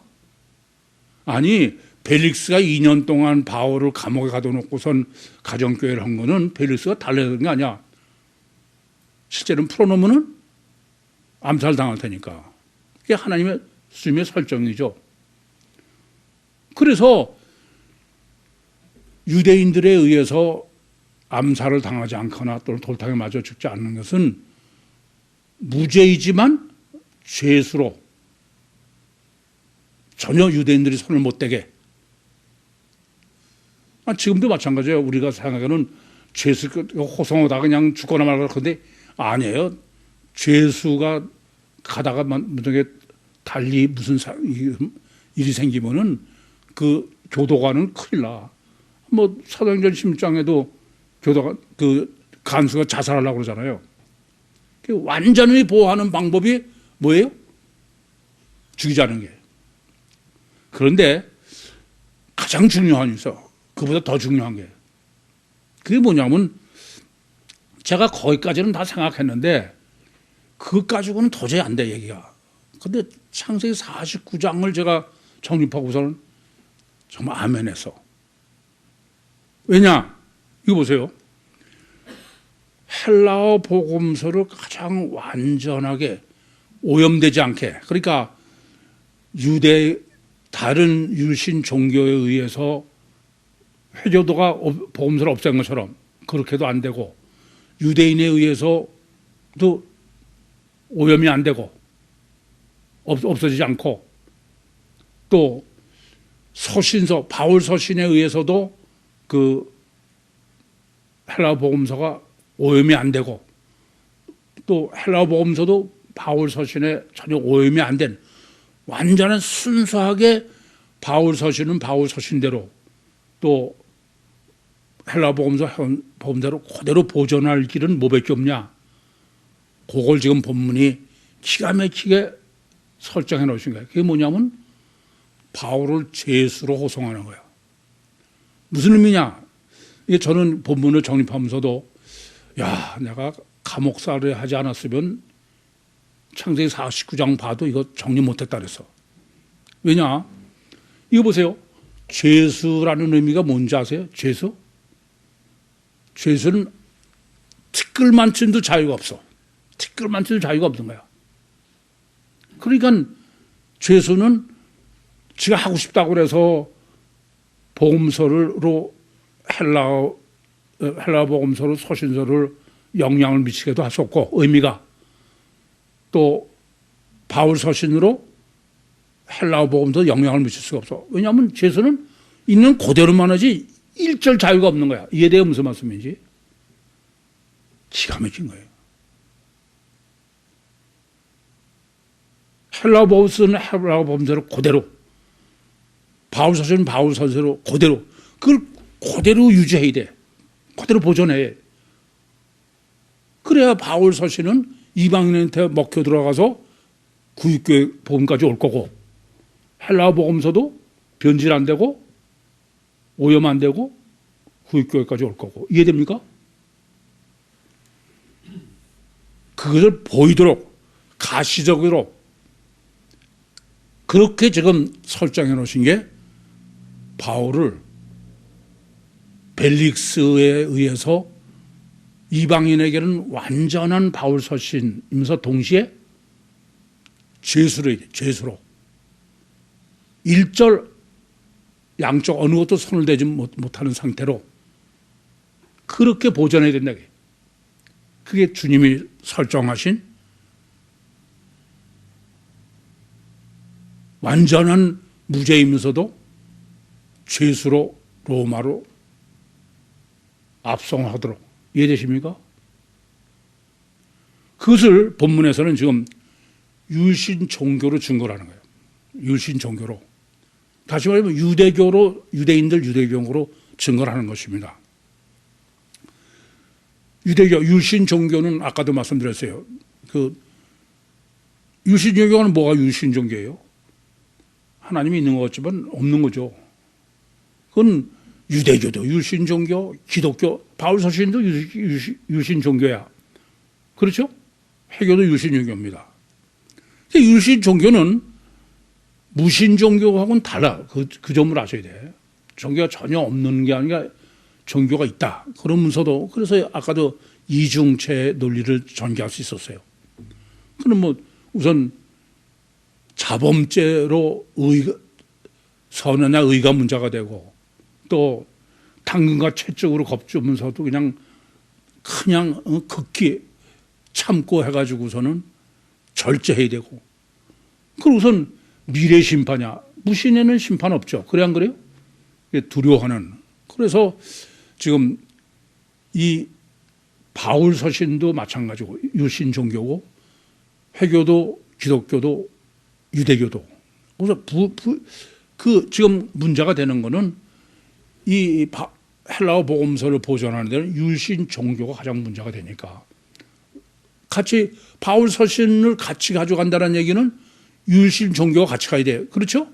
아니, 벨릭스가 2년 동안 바울을 감옥에 가둬놓고선 가정교회를 한 거는 벨릭스가 달래는 게 아니야. 실제로는 풀어놓으면은 암살 당할 테니까. 그게 하나님의 주님의 설정이죠. 그래서 유대인들에 의해서 암살을 당하지 않거나 또는 돌탕에 맞아 죽지 않는 것은 무죄이지만 죄수로 전혀 유대인들이 손을 못 대게. 지금도 마찬가지예요. 우리가 생각하는 죄수 호송하다가 그냥 죽거나 말거나 그런데 아니에요. 죄수가 가다가 만약에 달리 무슨 일이 생기면은 그 교도관은 큰일 나. 뭐 사도행전 16장에도 교도관 그 간수가 자살하려고 그러잖아요. 완전히 보호하는 방법이 뭐예요? 죽이지 않는 게. 그런데 가장 중요한 게 있어. 그보다 더 중요한 게. 그게 뭐냐면 제가 거기까지는 다 생각했는데 그것 가지고는 도저히 안 돼, 얘기가. 근데 창세기 49장을 제가 정립하고서는 정말 아멘했어. 왜냐? 이거 보세요. 헬라어 복음서를 가장 완전하게 오염되지 않게, 그러니까 다른 유신 종교에 의해서 회교도가 복음서를 없앤 것처럼 그렇게도 안 되고, 유대인에 의해서도 오염이 안 되고 없어지지 않고, 또 서신서 바울 서신에 의해서도 그 헬라어 복음서가 오염이 안 되고, 또 헬라어 복음서도 바울 서신에 전혀 오염이 안 된 완전한 순수하게 바울 서신은 바울 서신대로, 또 헬라어 복음서 복음대로 그대로 보존할 길은 뭐밖에 없냐? 그걸 지금 본문이 기가 막히게 설정해 놓으신 거예요. 그게 뭐냐면 바울을 죄수로 호송하는 거예요. 무슨 의미냐? 이게 저는 본문을 정립하면서도 야, 내가 감옥살이를 하지 않았으면 창세기 49장 봐도 이거 정리 못했다 그랬어. 왜냐? 이거 보세요. 죄수라는 의미가 뭔지 아세요? 죄수? 죄수는 티끌만큼도 자유가 없어. 티끌만큼도 자유가 없는 거야. 그러니까 죄수는 지가 하고 싶다고 그래서 복음서로 헬라어 복음서로 서신서를 영향을 미치게도 할 수 없고 의미가 또 바울 서신으로 헬라어 복음서 영향을 미칠 수가 없어. 왜냐하면 죄수는 있는 그대로만 하지 일절 자유가 없는 거야. 이에 대해 무슨 말씀인지 기가 막힌 거예요. 헬라어 복음서는 헬라어 복음서로 그대로 바울 서신은 바울 서신으로 그대로 그걸 그대로 유지해야 돼. 그대로 보존해. 그래야 바울 서신은 이방인한테 먹혀 들어가서 구육교회 복음까지 올 거고 헬라어 복음서도 변질 안 되고 오염 안 되고 구육교회까지 올 거고 이해됩니까? 그것을 보이도록 가시적으로 그렇게 지금 설정해 놓으신 게 바울을 벨릭스에 의해서 이방인에게는 완전한 바울 서신이면서 동시에 죄수로 일절 양쪽 어느 것도 손을 대지 못하는 상태로 그렇게 보존해야 된다. 그게 주님이 설정하신 완전한 무죄이면서도 죄수로 로마로 압송하도록 이해되십니까? 그것을 본문에서는 지금 유신 종교로 증거를 하는 거예요. 유신 종교로. 다시 말하면 유대인들 유대교로 증거를 하는 것입니다. 유대교, 유신 종교는 아까도 말씀드렸어요. 그 유신 종교는 뭐가 유신 종교예요? 하나님이 있는 것 같지만 없는 거죠. 그건 유대교도 유신 종교, 기독교, 바울 서신도 유신 종교야. 그렇죠? 회교도 유신 종교입니다. 유신 종교는 무신 종교하고는 달라. 그 점을 아셔야 돼. 종교가 전혀 없는 게 아니라 종교가 있다. 그러면서도 그래서 아까도 이중체 논리를 전개할 수 있었어요. 그럼 뭐 우선 자범죄로 선언이나 의가 문제가 되고 또 당근과 채찍으로 겁주면서도 그냥 극히 참고 해가지고서는 절제해야 되고 그리고 우선 미래 심판이야. 무신에는 심판 없죠. 그래 안 그래요? 두려워하는. 그래서 지금 이 바울 서신도 마찬가지고 유신 종교고 회교도 기독교도 유대교도. 그래서 그 지금 문제가 되는 거는 이 헬라어 복음서를 보존하는 데는 유신 종교가 가장 문제가 되니까 같이 바울 서신을 같이 가져간다는 얘기는 유신 종교가 같이 가야 돼요. 그렇죠?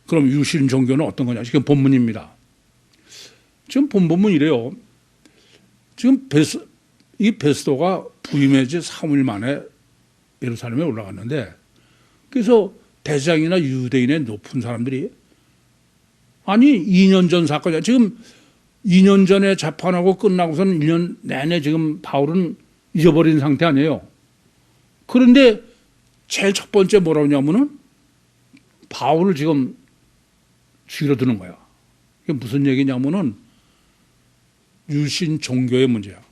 그럼 유신 종교는 어떤 거냐? 지금 본문입니다. 지금 본문 이래요. 지금 이 베스도가 부임한 지 3일 만에 예루살렘에 올라갔는데 그래서 대장이나 유대인의 높은 사람들이 아니 2년 전 사건이야. 지금 2년 전에 재판하고 끝나고서는 1년 내내 지금 바울은 잊어버린 상태 아니에요. 그런데 제일 첫 번째 뭐라고 하냐면은 바울을 지금 죽이려 드는 거야. 이게 무슨 얘기냐면은 유신 종교의 문제야.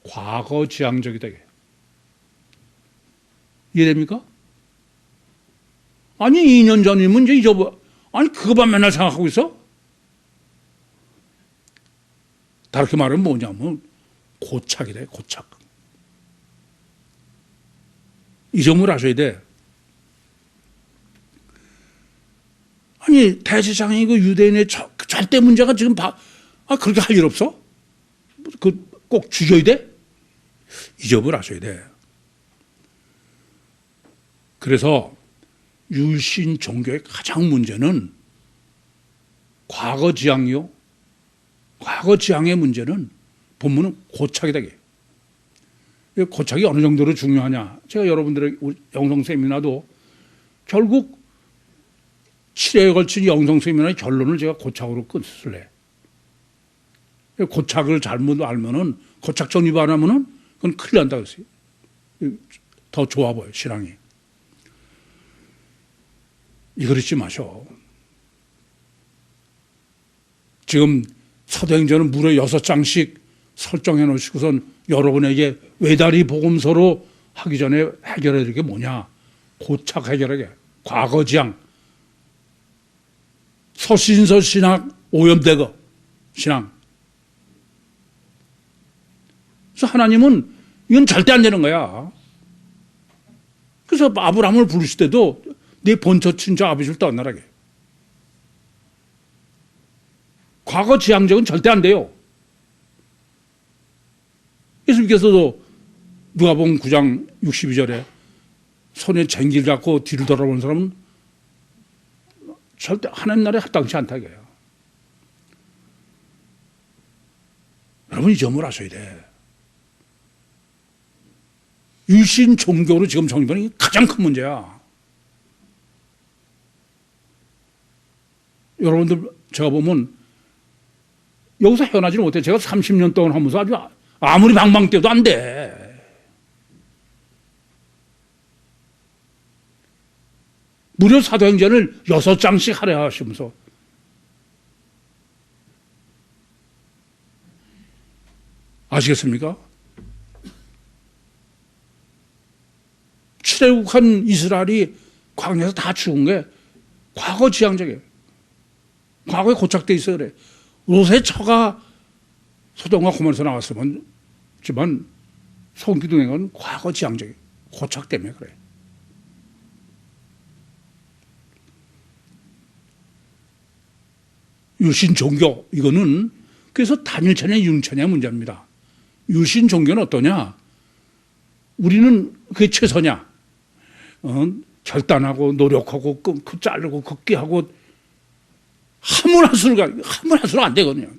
과거 지향적이다. 이해됩니까? 아니 2년 전이면 이제 아니 그거만 맨날 생각하고 있어? 다르게 말하면 뭐냐면 고착이래. 고착. 이 점을 아셔야 돼. 아니 대제사장이고 유대인의 절대 문제가 지금 그렇게 할 일 없어? 꼭 죽여야 돼? 이 점을 아셔야 돼. 그래서 유신 종교의 가장 문제는 과거 지향이요. 과거 지향의 문제는 본문은 고착이다. 고착이 어느 정도로 중요하냐. 제가 여러분들의 영성 세미나도 결국 7회에 걸친 영성 세미나의 결론을 제가 고착으로 끝을 내. 고착을 잘못 알면은, 고착 정립 안 하면은 그건 큰일 난다 그랬어요. 더 좋아 보여, 신앙이. 이거 잊지 마셔. 지금 사도행전은 무려 6장씩 설정해 놓으시고선 여러분에게 외다리 복음서로 하기 전에 해결해야 될 게 뭐냐. 고착 해결하게. 과거 지향. 서신서 신학 오염되거 신앙. 그래서 하나님은 이건 절대 안 되는 거야. 그래서 아브라함을 부르실 때도 네 본처 친자 아버지를 떠나라게. 과거 지향적은 절대 안 돼요. 예수님께서도 누가복음 9장 62절에 손에 쟁기를 잡고 뒤를 돌아보는 사람은 절대 하나님 나라에 합당치 않다 이거예요. 여러분 이 점을 아셔야 돼. 유신 종교로 지금 정리되는 게 가장 큰 문제야. 여러분들 제가 보면 여기서 헤어나지를 못해. 제가 30년 동안 하면서 아주 아무리 방방 뛰어도 안 돼. 무려 사도행전을 6장씩 하려 하시면서 아시겠습니까? 출애굽한 이스라엘이 광야에서 다 죽은 게 과거 지향적이에요. 과거에 고착돼 있어요. 그래. 롯의 처가 소돔과 고모라에서 나왔으면 지만 소기둥인 건 과거 지향적이에요. 고착 때문에 그래. 유신 종교 이거는 그래서 단일체냐 융체냐 문제입니다. 유신 종교는 어떠냐? 우리는 그게 최선이야. 결단하고 노력하고 끊고 자르고 걷기 하고 한문 한수로 안 되거든요.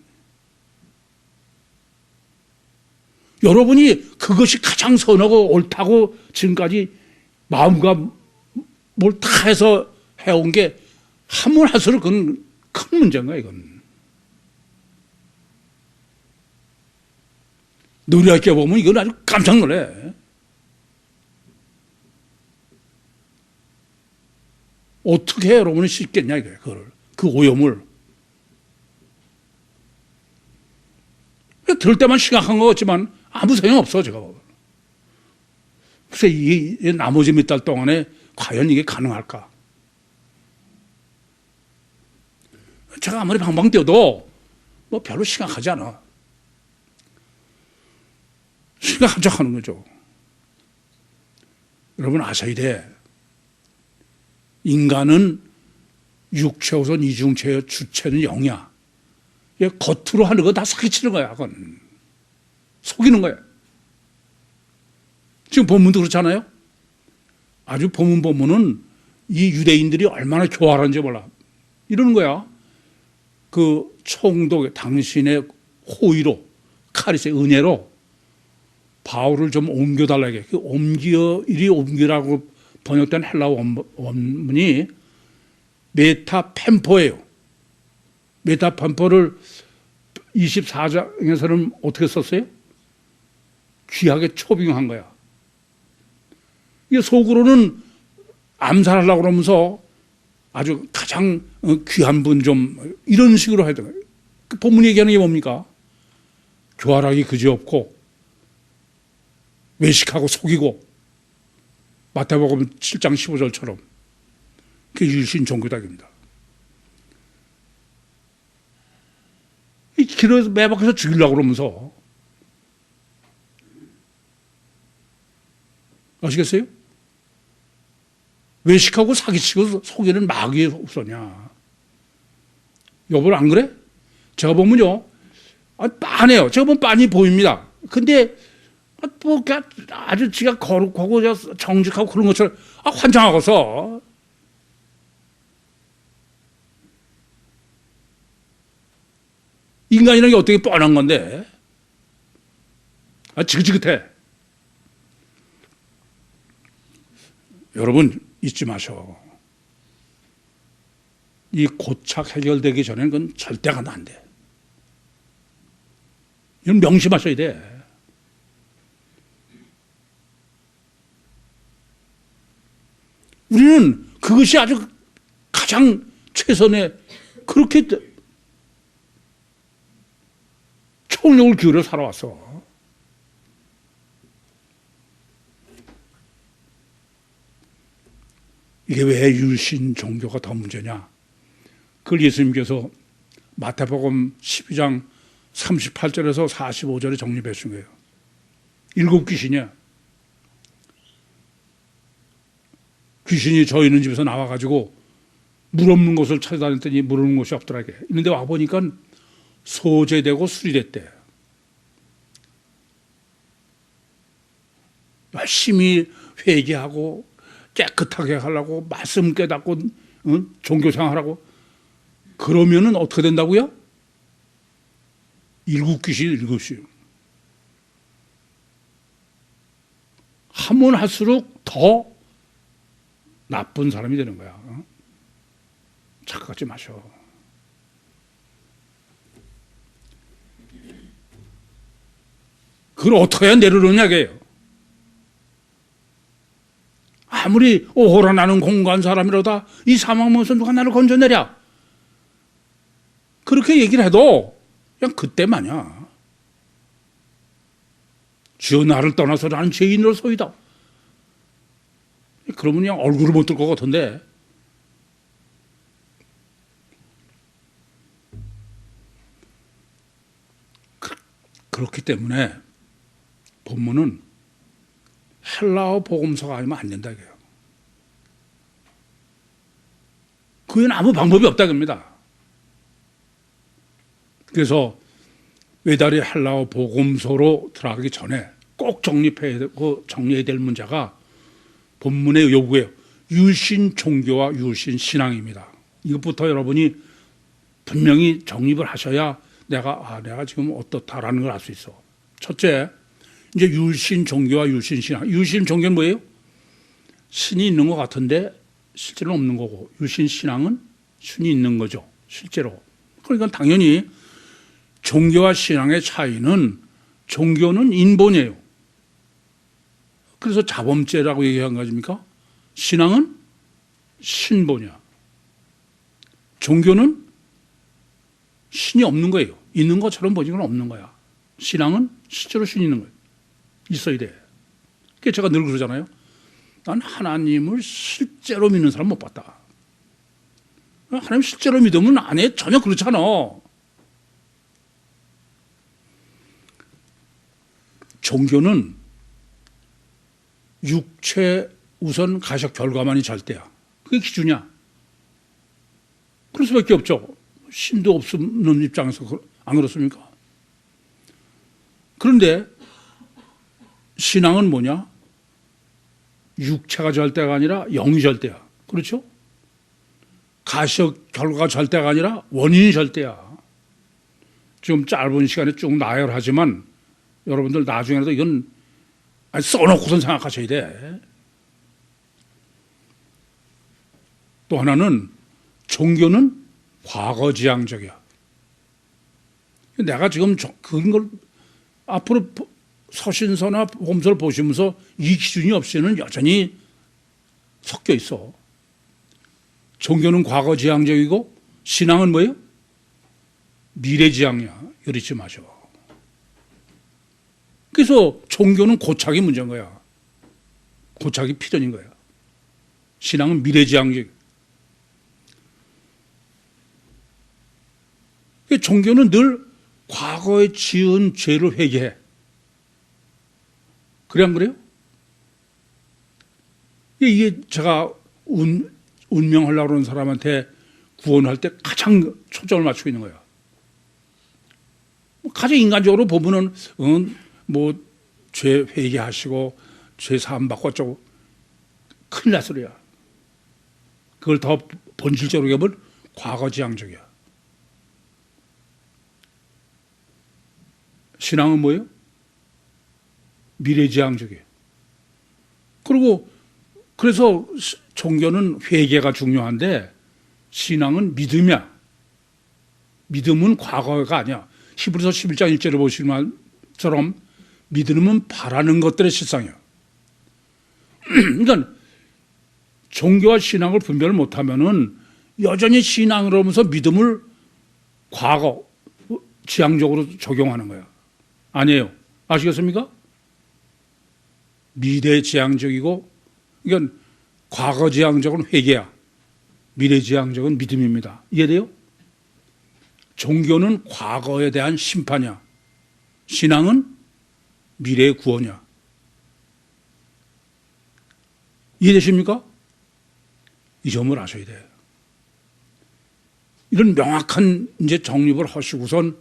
여러분이 그것이 가장 선하고 옳다고 지금까지 마음과 뭘 다 해서 해온 게 한문 한수로 그건 큰 문제인 거야 이건. 노력해 보면 이건 아주 깜짝 놀래. 어떻게 여러분이 씻겠냐 이거예요. 그걸. 그 오염을. 들을 때만 심각한 것 같지만 아무 소용없어 제가. 그래서 이 나머지 몇 달 동안에 과연 이게 가능할까? 제가 아무리 방방 뛰어도 뭐 별로 심각하지 않아. 심각한 척 하는 거죠. 여러분 아셔야 돼. 인간은 육체 우선 이중체의 주체는 영이야. 겉으로 하는 거 다 사기치는 거야. 그건. 속이는 거야. 지금 본문도 그렇잖아요. 아주 본문은 이 유대인들이 얼마나 교활한지 몰라. 이러는 거야. 그 총독 당신의 호의로 카리스의 은혜로 바울을 좀 옮겨달라게. 그 이리 옮기라고 번역된 헬라어 원문이 메타펜포예요. 메타펜포를 24장에서는 어떻게 썼어요? 귀하게 초빙한 거야. 이게 속으로는 암살하려고 그러면서 아주 가장 귀한 분 좀 이런 식으로 해야 돼요. 그 본문이 얘기하는 게 뭡니까? 교활하기 그지없고 외식하고 속이고 마태복음 7장 15절처럼 그게 유신 종교다입니다. 이 길에서 매박해서 죽이려고 그러면서 아시겠어요? 외식하고 사기치고 속이는 마귀의 후손이야. 여러분 안 그래? 제가 보면요, 빤해요. 제가 보면 빤히 보입니다. 근데 뭐 아주 지가 거룩하고 정직하고 그런 것처럼 환장하고서 인간이라는 게 어떻게 뻔한 건데 지긋지긋해. 여러분 잊지 마셔. 이 고착 해결되기 전에는 그건 절대 가면 안 돼. 이건 명심하셔야 돼. 우리는 그것이 아주 가장 최선의 그렇게 총력을 기울여 살아왔어. 이게 왜 율신 종교가 더 문제냐? 그걸 예수님께서 마태복음 12장 38절에서 45절에 정립해 주신 거예요. 7 귀신이야. 귀신이 저 있는 집에서 나와가지고 물 없는 곳을 찾아다녔더니 물 없는 곳이 없더라. 있는데 와보니까 소제되고 술이 됐대. 열심히 회개하고 깨끗하게 하려고 말씀 깨닫고 종교생활하고 그러면은 어떻게 된다고요? 7 귀신 7이. 하면 할수록 더 나쁜 사람이 되는 거야. 착각하지 마셔. 그걸 어떻게 해야 내려놓냐게요. 아무리 오호라 나는 공고한 사람이라도 이 사망문에서 누가 나를 건져내랴. 그렇게 얘기를 해도 그냥 그때만이야. 주여 나를 떠나서 나는 죄인으로 소이다. 그러면 그냥 얼굴을 못 들 것 같은데. 그렇기 때문에 본문은 헬라어 복음서가 아니면 안 된다 이거예요. 그건 아무 방법이 없다 겁니다. 그래서 외다리 헬라어 복음서로 들어가기 전에 꼭 정리해야 될 문제가 본문의 요구예요. 율신 종교와 율신 신앙입니다. 이것부터 여러분이 분명히 정립을 하셔야 내가 지금 어떻다라는 걸 알 수 있어. 첫째, 이제 율신 종교와 율신 신앙. 율신 종교는 뭐예요? 신이 있는 것 같은데 실제로는 없는 거고, 율신 신앙은 신이 있는 거죠. 실제로. 그러니까 당연히 종교와 신앙의 차이는 종교는 인본이에요. 그래서 자범죄라고 얘기한 거 아닙니까? 신앙은 신본이야. 종교는 신이 없는 거예요. 있는 것처럼 보지는 없는 거야. 신앙은 실제로 신이 있는 거예요. 있어야 돼. 그게 제가 늘 그러잖아요. 난 하나님을 실제로 믿는 사람 못 봤다. 하나님 실제로 믿으면 안 해. 전혀 그렇잖아. 종교는 육체 우선 가셔 결과만이 절대야. 그게 기준이야. 그럴 수밖에 없죠. 신도 없는 입장에서 안 그렇습니까? 그런데 신앙은 뭐냐? 육체가 절대가 아니라 영이 절대야. 그렇죠? 가시적 결과가 절대가 아니라 원인이 절대야. 지금 짧은 시간에 쭉 나열하지만 여러분들 나중에라도 이건 써놓고선 생각하셔야 돼. 또 하나는 종교는 과거지향적이야. 내가 지금 그런 걸 앞으로 서신서나 복음서를 보시면서 이 기준이 없이는 여전히 섞여 있어. 종교는 과거지향적이고 신앙은 뭐예요? 미래지향이야. 이러지 마셔. 그래서 종교는 고착이 문제인 거야. 고착이 필연인 거야. 신앙은 미래지향적. 종교는 늘 과거에 지은 죄를 회개해. 그래 안 그래요? 이게 제가 운명하려고 하는 사람한테 구원할 때 가장 초점을 맞추고 있는 거야. 가장 인간적으로 보면은 뭐 죄 회개하시고 죄 사함 받고 어쩌고 큰일 날 소리야. 그걸 더 본질적으로 얘기하면 과거지향적이야. 신앙은 뭐예요? 미래지향적이에요. 그리고 그래서 종교는 회개가 중요한데 신앙은 믿음이야. 믿음은 과거가 아니야. 히브리서 11장 1절을 보시는 말처럼 믿음은 바라는 것들의 실상이야. 그러니까 종교와 신앙을 분별을 못하면은 여전히 신앙으로 하면서 믿음을 과거 지향적으로 적용하는 거야. 아니에요. 아시겠습니까? 미래지향적이고, 이건 과거지향적은 회개야. 미래지향적은 믿음입니다. 이해돼요? 종교는 과거에 대한 심판이야. 신앙은 미래의 구원이야. 이해되십니까? 이 점을 아셔야 돼요. 이런 명확한 이제 정립을 하시고선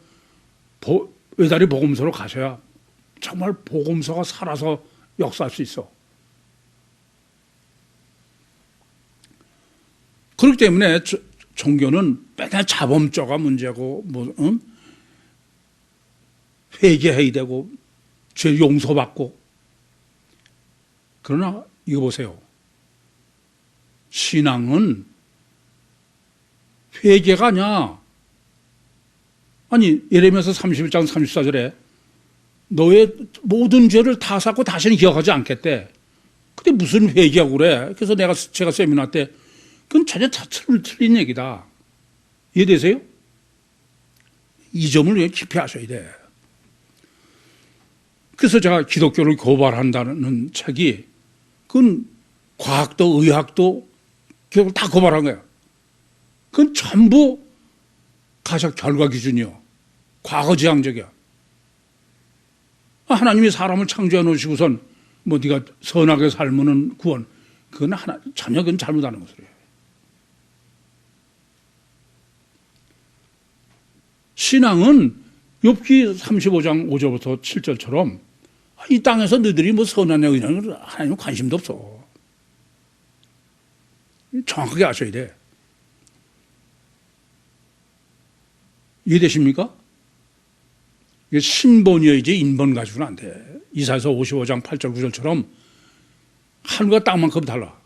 외다리 복음서로 가셔야 정말 복음서가 살아서 역사할 수 있어. 그렇기 때문에 종교는 맨날 자범죄가 문제고, 회개해야 되고, 죄 용서받고. 그러나 이거 보세요. 신앙은 회개가 아니야. 아니, 예레미야서 31장 34절에 너의 모든 죄를 다 샀고 다시는 기억하지 않겠대. 근데 무슨 회개하고 그래? 그래서 제가 세미나 때 그건 전혀 다 틀린 얘기다. 이해되세요? 이 점을 깊이 아셔야 돼. 그래서 제가 기독교를 고발한다는 책이 그건 과학도 의학도 결국 다 고발한 거야. 그건 전부 가적 결과 기준이요. 과거지향적이야. 하나님이 사람을 창조해 놓으시고선 뭐 네가 선하게 살면은 구원. 그건 전혀 그건 잘못하는 것이에요. 신앙은 욥기 35장 5절부터 7절처럼 이 땅에서 너희들이 뭐 선한 의는 하나님 관심도 없어. 정확하게 아셔야 돼. 이해되십니까? 이게 신본이어야지 인본 가지고는 안 돼. 이사야서 55장 8절 9절처럼 하늘과 땅만큼 달라.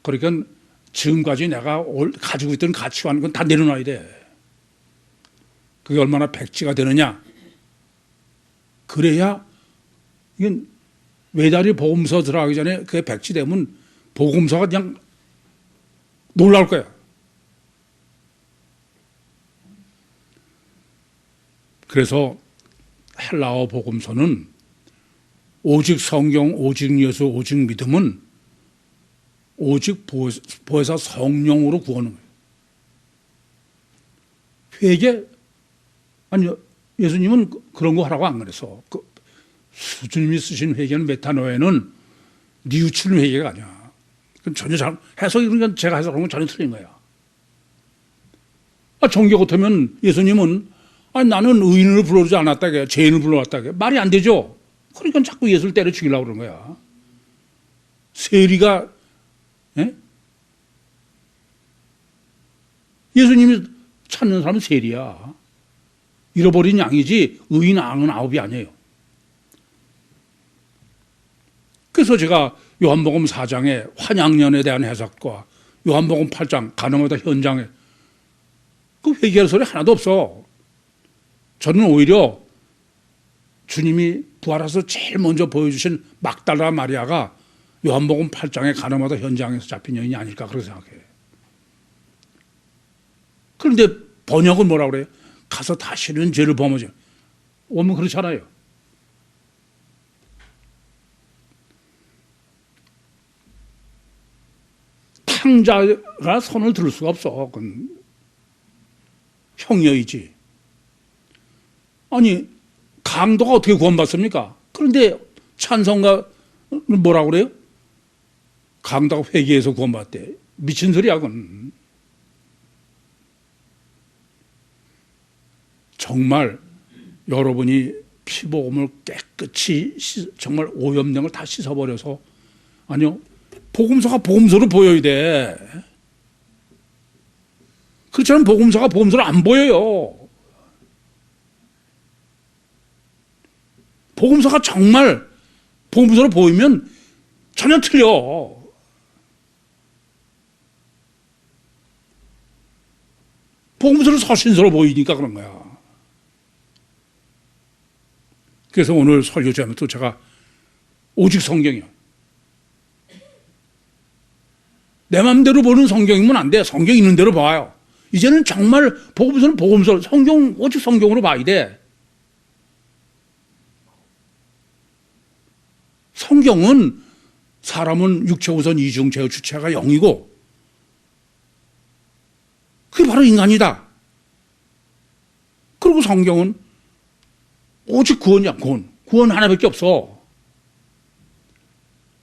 그러니까 지금까지 내가 가지고 있던 가치관 그건 다 내려놔야 돼. 그게 얼마나 백지가 되느냐. 그래야 이건 외다리 복음서 들어가기 전에 그게 백지되면 복음서가 그냥 놀라울 거야. 그래서 헬라어 복음서는 오직 성경, 오직 예수, 오직 믿음은 오직 보혜사 성령으로 구하는 거예요. 회개, 아니, 예수님은 그런 거 하라고 안 그랬어. 주님이 쓰신 회개는 메타노에는 뉘우치는 회개가 아니야. 전혀 해석이, 그러니까 제가 해석한 건 전혀 틀린 거야. 종교 같으면 예수님은 나는 의인을 불러오지 않았다게, 죄인을 불러왔다게. 말이 안 되죠? 그러니까 자꾸 예수를 때려 죽이려고 그러는 거야. 세리가, 예수님이 찾는 사람은 세리야. 잃어버린 양이지, 의인 앙은 아홉이 아니에요. 그래서 제가 요한복음 4장의 환양년에 대한 해석과 요한복음 8장 가늠하다 현장에 그 회개할 소리 하나도 없어. 저는 오히려 주님이 부활해서 제일 먼저 보여주신 막달라 마리아가 요한복음 8장의 가늠하다 현장에서 잡힌 여인이 아닐까 그렇게 생각해. 그런데 번역은 뭐라고 그래요? 가서 다시는 죄를 범하지. 오면 그렇잖아요. 탕자가 손을 들 수가 없어. 그건 형녀이지. 아니, 강도가 어떻게 구원받습니까? 그런데 찬송가 뭐라고 그래요? 강도가 회개해서 구원받대. 미친 소리야, 그건. 정말 여러분이 피복음을 깨끗이 끝이 정말 오염된 걸 다 씻어버려서, 아니요, 복음서가 복음서로 보여야 돼. 그렇지 않으면 복음서가 복음서로 안 보여요. 복음서가 정말 복음서로 보이면 전혀 틀려. 복음서는 서신서로 보이니까 그런 거야. 그래서 오늘 설교자면 제가 오직 성경이요. 내 마음대로 보는 성경이면 안 돼. 성경 있는 대로 봐요. 이제는 정말 복음서는 복음서, 성경 오직 성경으로 봐야 돼. 성경은 사람은 육체 우선 이중 제어 주체가 영이고 그게 바로 인간이다. 그리고 성경은 오직 구원이야. 구원 하나밖에 없어.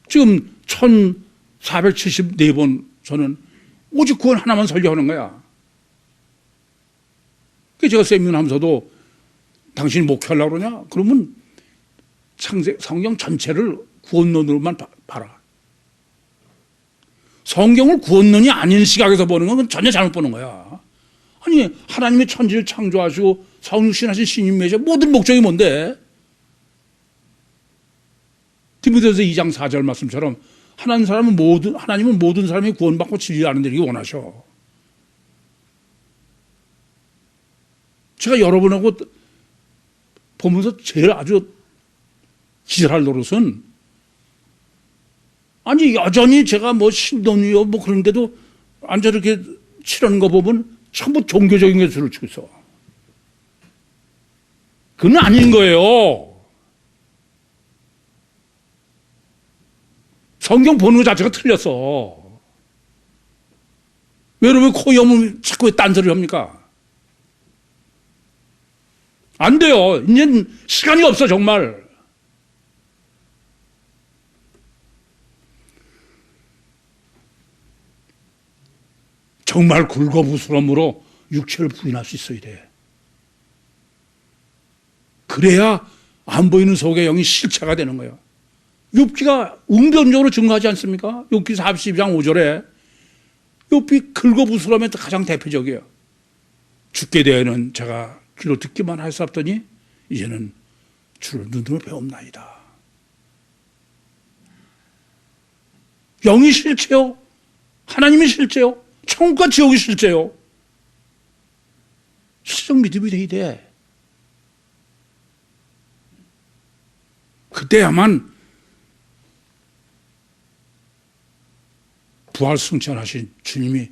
지금 1474번 저는 오직 구원 하나만 설교하는 거야. 그래서 제가 세미나하면서도 당신이 목회하려고 그러냐? 그러면 성경 전체를 구원론으로만 봐라. 성경을 구원론이 아닌 시각에서 보는 건 전혀 잘못 보는 거야. 아니, 하나님이 천지를 창조하시고 성육신하신 신임매셔 모든 목적이 뭔데? 디모데후서 2장 4절 말씀처럼 하나님은 모든 사람이 구원받고 진리를 아는 데를 원하셔. 제가 여러분하고 보면서 제일 아주 기절할 노릇은, 아니 여전히 제가 뭐 신론이요 뭐 그런데도 앉아 이렇게 치르는 거 보면 전부 종교적인 것으로 치고 있어. 그건 아닌 거예요. 성경 보는 것 자체가 틀렸어. 왜 여러분 코 여면 자꾸 딴소리 합니까? 안 돼요. 이제 시간이 없어 정말. 정말 굴거부스럼으로 육체를 부인할 수 있어야 돼. 그래야 안 보이는 속의 영이 실체가 되는 거예요. 욥기가 웅변적으로 증거하지 않습니까? 욥기 42장 5절에 욥이 긁어부스럼의 가장 대표적이에요. 죽게 되어는 제가 귀로 듣기만 하였사옵더니 이제는 주를 눈으로 배움나이다. 영이 실체요. 하나님이 실체요. 천국과 지옥이 실제요. 실적 믿음이 돼야 돼. 그때야만 부활 승천하신 주님이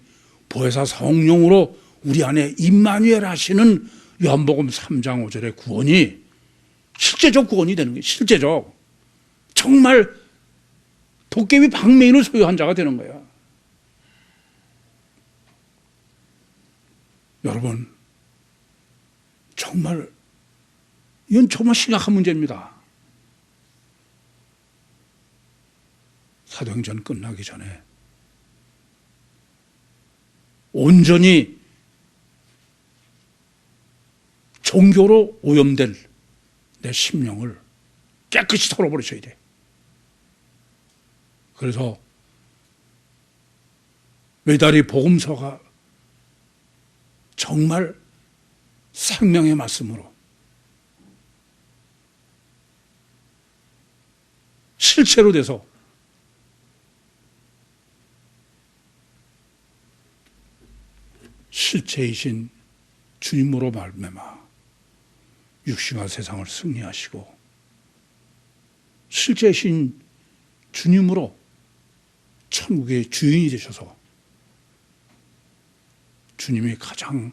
보혜사 성령으로 우리 안에 임마누엘 하시는 요한복음 3장 5절의 구원이 실제적 구원이 되는 거예요. 실제적. 정말 도깨비 방맹이를 소유한 자가 되는 거야. 여러분, 정말 이건 정말 심각한 문제입니다. 사도행전 끝나기 전에 온전히 종교로 오염될 내 심령을 깨끗이 털어버리셔야 돼. 그래서 외다리 복음서가 정말 생명의 말씀으로 실체로 돼서 실체이신 주님으로 말미암아 육신과 세상을 승리하시고 실제이신 주님으로 천국의 주인이 되셔서 주님이 가장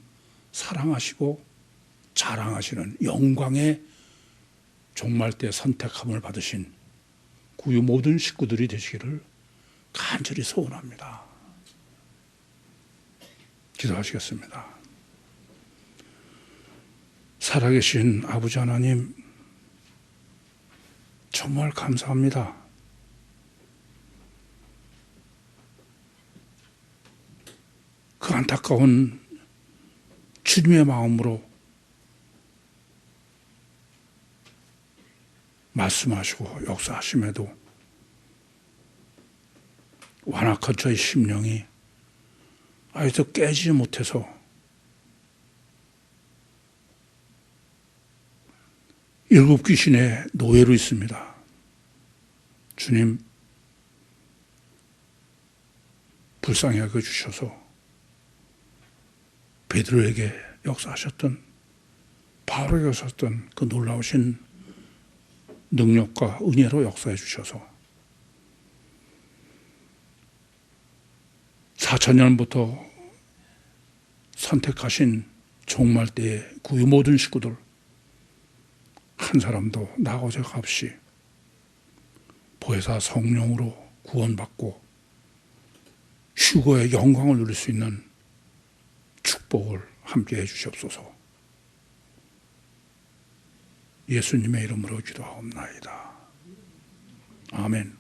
사랑하시고 자랑하시는 영광의 종말 때 선택함을 받으신 구유 모든 식구들이 되시기를 간절히 소원합니다. 기도하시겠습니다. 살아계신 아버지 하나님, 정말 감사합니다. 그 안타까운 주님의 마음으로 말씀하시고 역사하심에도 완악한 저의 심령이 아직도 깨지지 못해서 일곱 귀신의 노예로 있습니다. 주님, 불쌍히 여겨 주셔서 베드로에게 역사하셨던, 바울에게 역사하셨던 그 놀라우신 능력과 은혜로 역사해 주셔서 4,000년부터 선택하신 종말 때의 그 모든 식구들 한 사람도 나고자 없이 보혜사 성령으로 구원받고 휴거의 영광을 누릴 수 있는 축복을 함께 해 주시옵소서. 예수님의 이름으로 기도하옵나이다. 아멘.